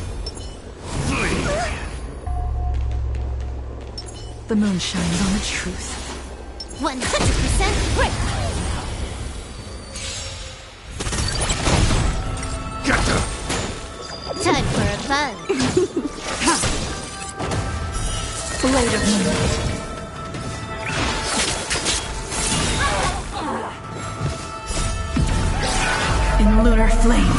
[SPEAKER 1] The moon shines on the truth.
[SPEAKER 2] 100% brick. Time for a buzz.
[SPEAKER 1] Blade of moonlight. In lunar flame.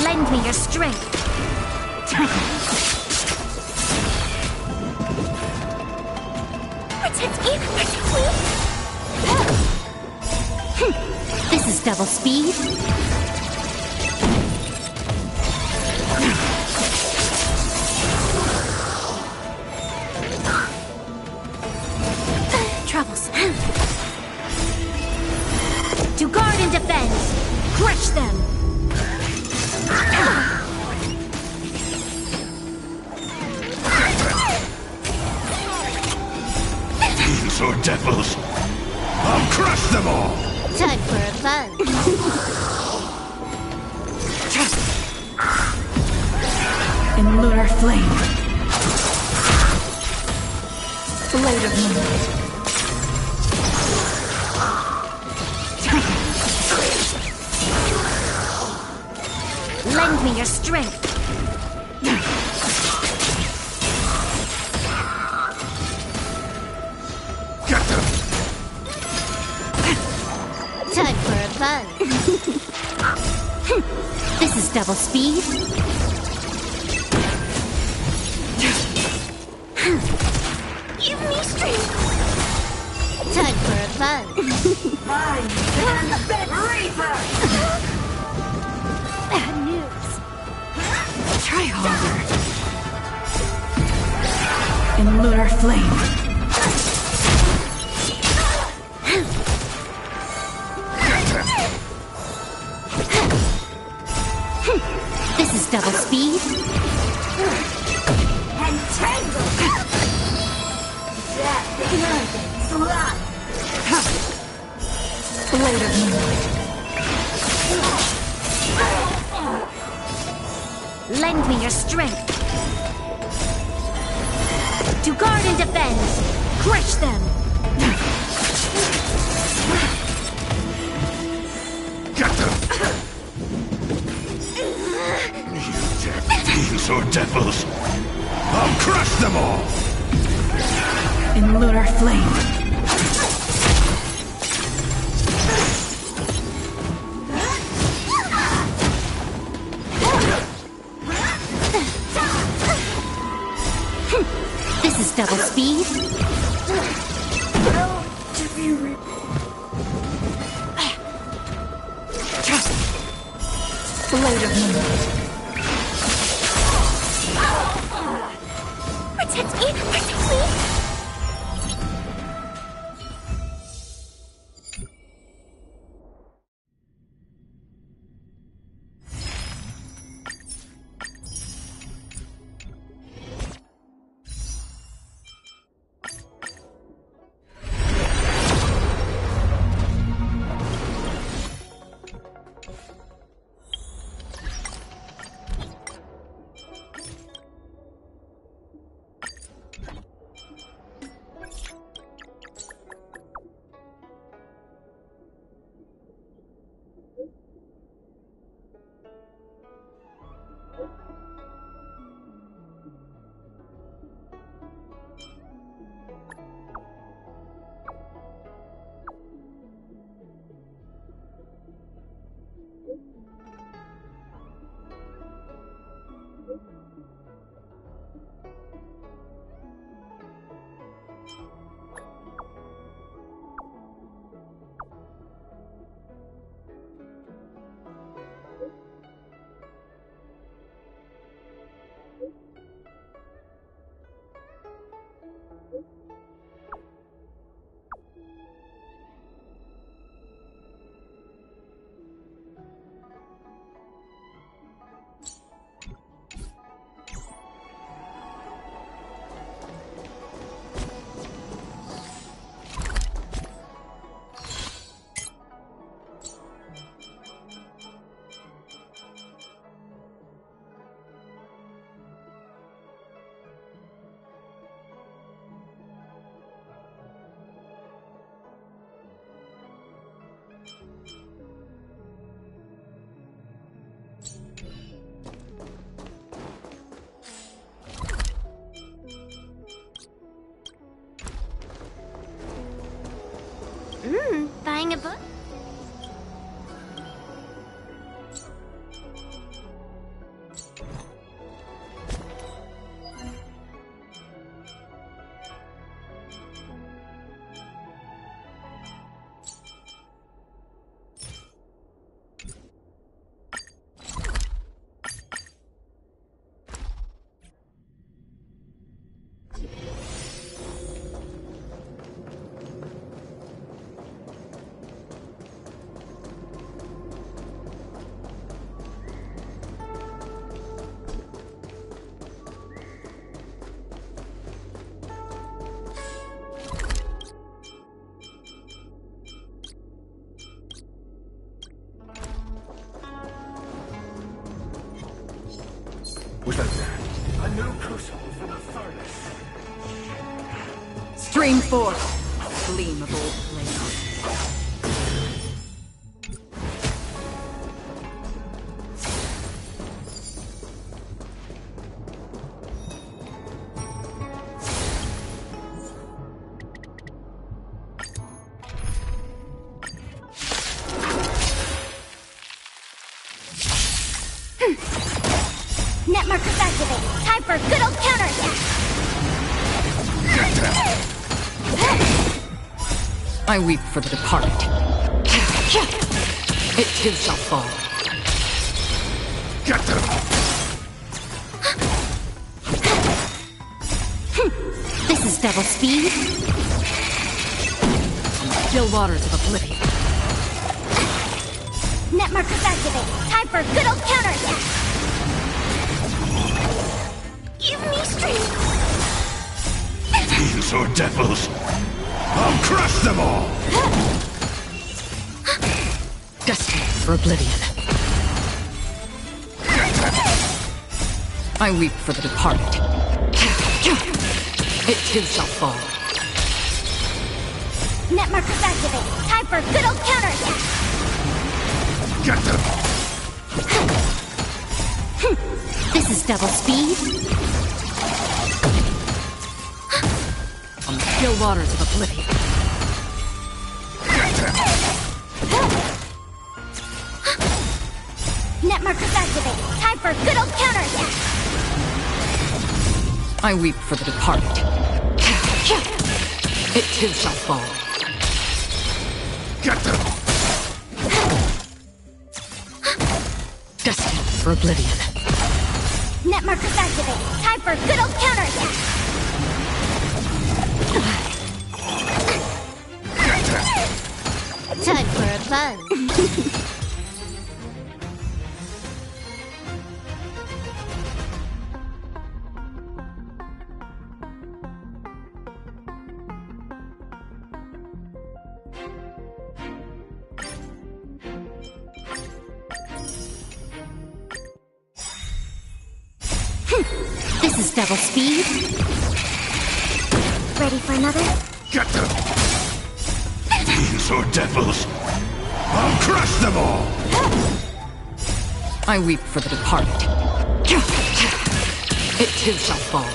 [SPEAKER 2] Lend me your strength. Protect me! This is double speed.
[SPEAKER 9] devils! I'll crush them all!
[SPEAKER 2] Time for a fun.
[SPEAKER 1] In lunar flame. Blade of moonlight.
[SPEAKER 2] Lend me your strength.
[SPEAKER 9] Get them!
[SPEAKER 2] Time for a fun. This is double speed. Give me strength. Time for a fun.
[SPEAKER 13] Mine and Ben Reaper!
[SPEAKER 2] Bad news.
[SPEAKER 1] Try harder. In lunar flame.
[SPEAKER 2] This is double speed.
[SPEAKER 13] Entangle! Death, blood, blood!
[SPEAKER 1] Blade of moonlight.
[SPEAKER 2] Lend me your strength. To guard and defend. Crush them.
[SPEAKER 9] Get them! You dead fiends or devils! I'll crush them all!
[SPEAKER 1] In lunar flame.
[SPEAKER 2] This is double speed.
[SPEAKER 1] Blade of moonlight.
[SPEAKER 2] Protect me! Protect me! Buying a book?
[SPEAKER 9] Was that a new crucible from the furnace?
[SPEAKER 1] Stream forth, gleam of old blades.
[SPEAKER 4] Net markers activate. Time for good old counterattack.
[SPEAKER 1] I weep for the departed. It too shall fall.
[SPEAKER 9] Get them!
[SPEAKER 4] This is double speed.
[SPEAKER 1] Still waters of oblivion.
[SPEAKER 4] Net markers activate. Time for good old counterattack. Give me strength.
[SPEAKER 9] Fiends or devils! I'll crush them all!
[SPEAKER 1] Destined for oblivion. I weep for the departed. It too shall fall.
[SPEAKER 4] Net markers activate. Time for good old counterattack.
[SPEAKER 9] Get them!
[SPEAKER 4] This is double speed.
[SPEAKER 1] On the still waters of oblivion.
[SPEAKER 4] Net markers activate. Time for good old counterattack.
[SPEAKER 1] I weep for the departed. It too shall fall.
[SPEAKER 9] Get them!
[SPEAKER 1] Destined for oblivion.
[SPEAKER 4] Net markers activate. Time for good old counterattack. Time for a buzz. This is double speed. Ready for another?
[SPEAKER 9] Get them! Fiends or devils! I'll crush them all!
[SPEAKER 1] I weep for the departed. It too shall fall.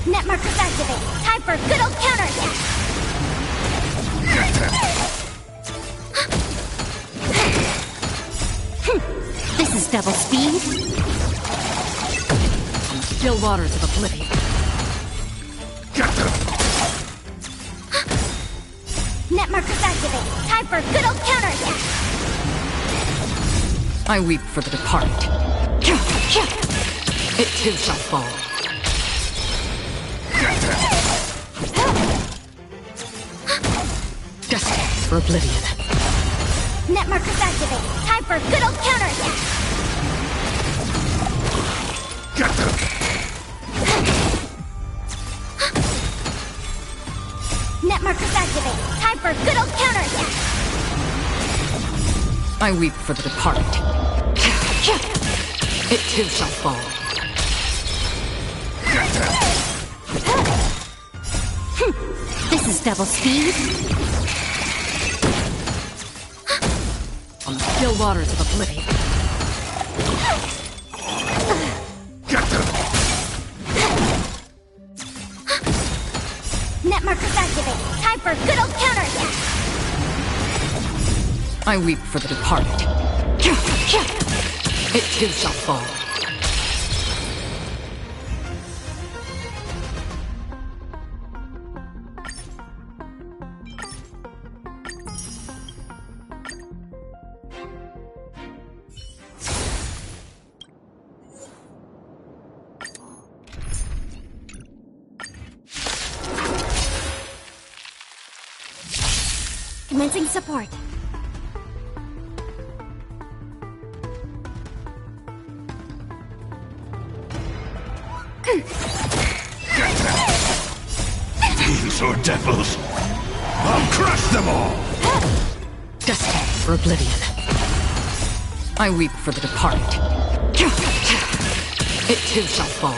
[SPEAKER 4] Net markers activate. Time for good old counterattack.
[SPEAKER 9] Get them!
[SPEAKER 4] This is double speed.
[SPEAKER 1] On the still waters of oblivion.
[SPEAKER 9] Get them!
[SPEAKER 4] Net markers activate. Time for good old counterattack.
[SPEAKER 1] I weep for the departed. It too shall fall. Destined for oblivion.
[SPEAKER 4] Net markers activate. Time for good old counterattack.
[SPEAKER 9] Get them!
[SPEAKER 4] Net markers activate. Time for good old counterattack.
[SPEAKER 1] I weep for the departed. It too shall fall.
[SPEAKER 4] This is double speed.
[SPEAKER 1] On the still waters of oblivion.
[SPEAKER 9] Get them!
[SPEAKER 4] Net markers activate. Time for good old counterattack.
[SPEAKER 1] I weep for the departed. It too shall fall.
[SPEAKER 4] Commencing support.
[SPEAKER 9] Fiends or devils! I'll crush them all!
[SPEAKER 1] Destined for oblivion. I weep for the departed.
[SPEAKER 12] It too shall fall.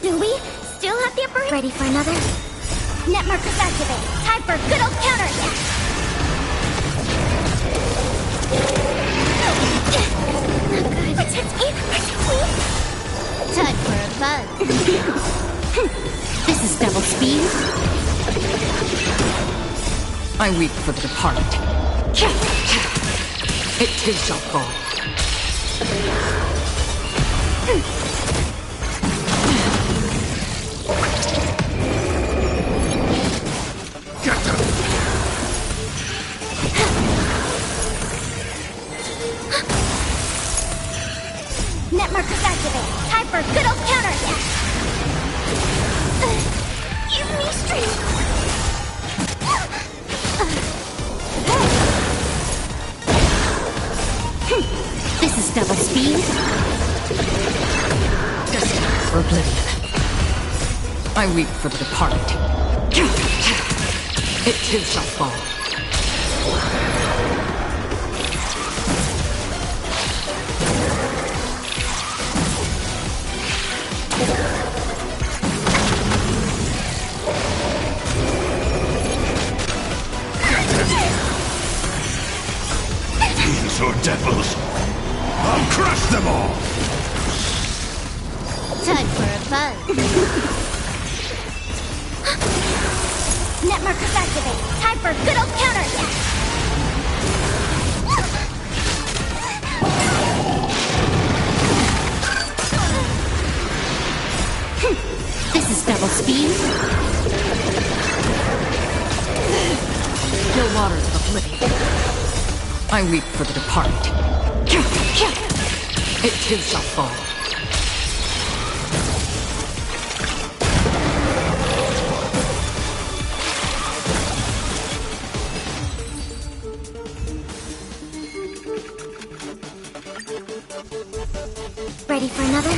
[SPEAKER 4] Do we still have the upper hand? Ready for another? Net markers activate. Time for good old counterattack. Not good. Protect me.
[SPEAKER 2] Time for a buzz.
[SPEAKER 12] This is double speed. I weep for the departed. It too shall fall.
[SPEAKER 4] Net markers activate. Time for good old counterattack. Give me strength.
[SPEAKER 12] This is double speed. Destined for oblivion. I weep for the departed. It too shall fall.
[SPEAKER 9] Demons or devils, I'll crush them all!
[SPEAKER 2] Time for a buzz.
[SPEAKER 4] Net markers activate. Time for good old counterattack.
[SPEAKER 12] This is double speed. Still waters of oblivion. I weep for the departed. It too shall fall.
[SPEAKER 4] Ready for another?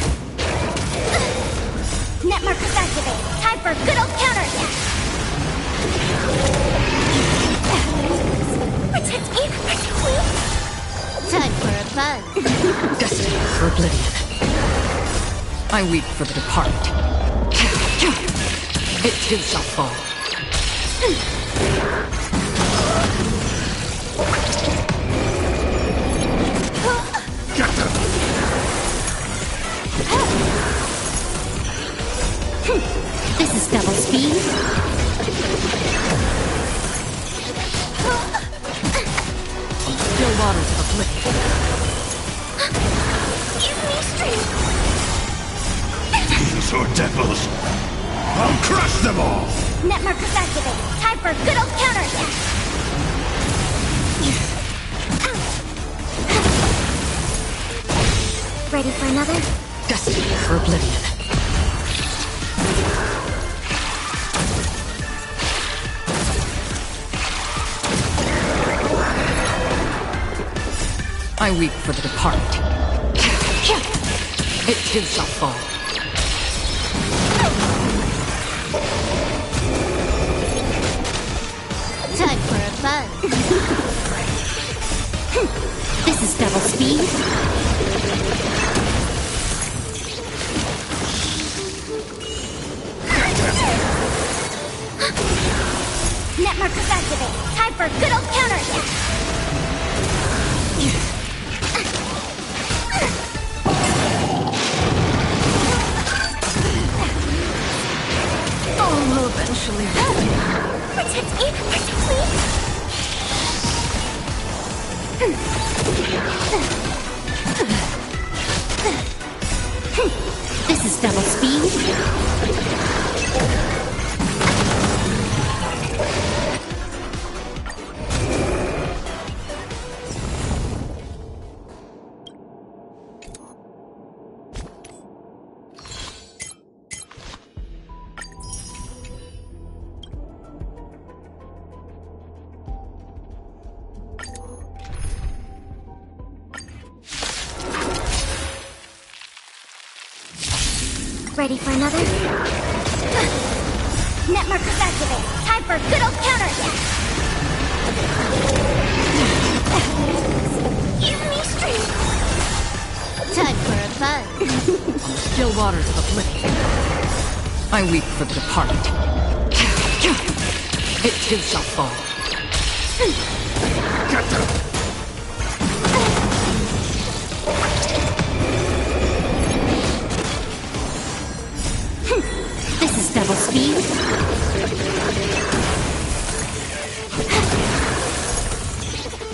[SPEAKER 4] Net markers activate. Time for good old counterattack. Protect me.
[SPEAKER 2] Time for a buzz.
[SPEAKER 12] Destined for oblivion. I weep for the departed. It too shall fall.
[SPEAKER 9] Get them!
[SPEAKER 12] This is double speed. Still waters of oblivion.
[SPEAKER 4] Give me strength.
[SPEAKER 9] Demons or devils, I'll crush them all!
[SPEAKER 4] Net markers activate. Time for good old counterattack. Ready for another?
[SPEAKER 12] Destined for oblivion.
[SPEAKER 1] I weep for the departed. It too shall fall.
[SPEAKER 4] Time for a buzz. This is double speed. Net markers activate. Time for good old counterattack.
[SPEAKER 1] Oh, eventually.
[SPEAKER 4] Protect me! Protect me! This is double speed. Ready for another? Net markers activate. Time for good old counterattack. Give me strength. Time for a buzz.
[SPEAKER 1] Still waters of oblivion. I weep for the departed. It too shall fall.
[SPEAKER 9] Get them!
[SPEAKER 4] This is double speed.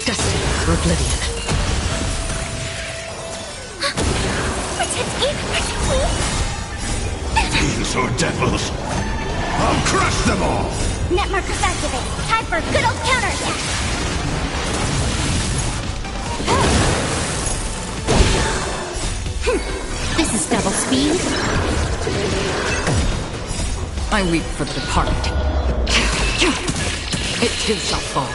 [SPEAKER 1] Destined for oblivion.
[SPEAKER 4] Protect me! Protect me!
[SPEAKER 9] Fiends or devils! I'll crush them all!
[SPEAKER 4] Net markers activate. Time for good old counterattack. This is double speed.
[SPEAKER 1] I weep for the departed. It too shall fall.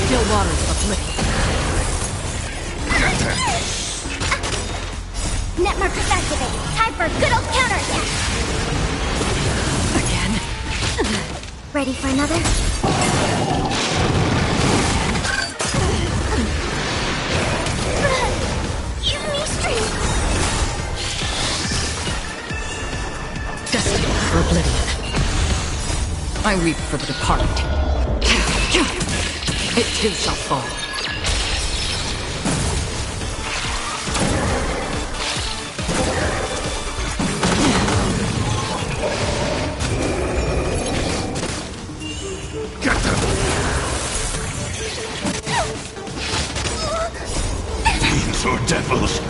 [SPEAKER 1] Still waters of oblivion.
[SPEAKER 4] Net markers activate. Time for good old counterattack.
[SPEAKER 1] Again?
[SPEAKER 4] Ready for another? Give me strength.
[SPEAKER 1] Destined for oblivion. I weep for the departed. It too shall fall.
[SPEAKER 9] Get them! Fiends or devils!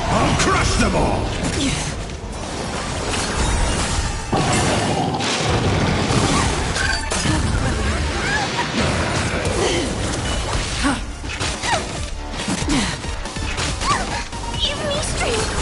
[SPEAKER 9] I'll crush them all!
[SPEAKER 4] Give me strength.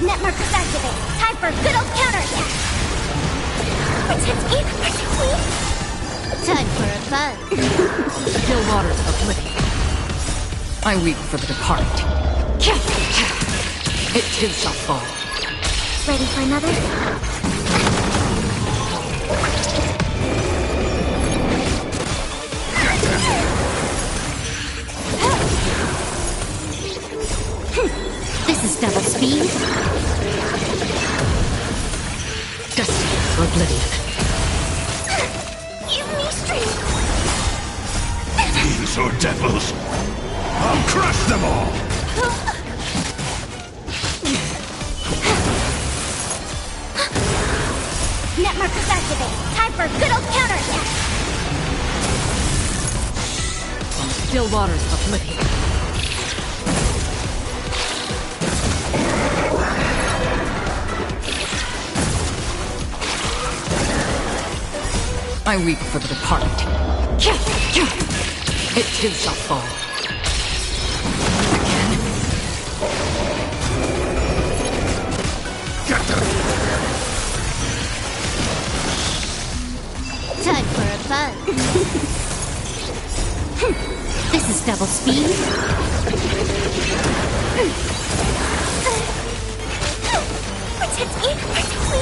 [SPEAKER 4] Net markers activate. Time for good old counterattack. Protect me. Protect me. Time for a
[SPEAKER 2] fun.
[SPEAKER 1] Still waters of oblivion. I weep for the departed. It too shall fall.
[SPEAKER 4] Ready for another? This is double speed.
[SPEAKER 1] Destiny for oblivion.
[SPEAKER 4] Give me strength.
[SPEAKER 9] Fiends or devils, I'll crush them all!
[SPEAKER 4] Net markers activate. Time for a good old counterattack.
[SPEAKER 1] On still waters of oblivion. I weep for the departed. It too shall fall. Again.
[SPEAKER 9] Get them!
[SPEAKER 2] Time for a fun.
[SPEAKER 4] This is double speed. Protect me! Protect me!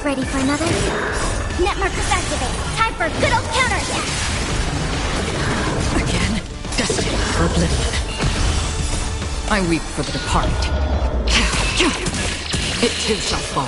[SPEAKER 4] Ready for another? Net markers activate. Time for a good old counterattack.
[SPEAKER 1] Again. Destiny for oblivion. I weep for the departed. It too shall fall.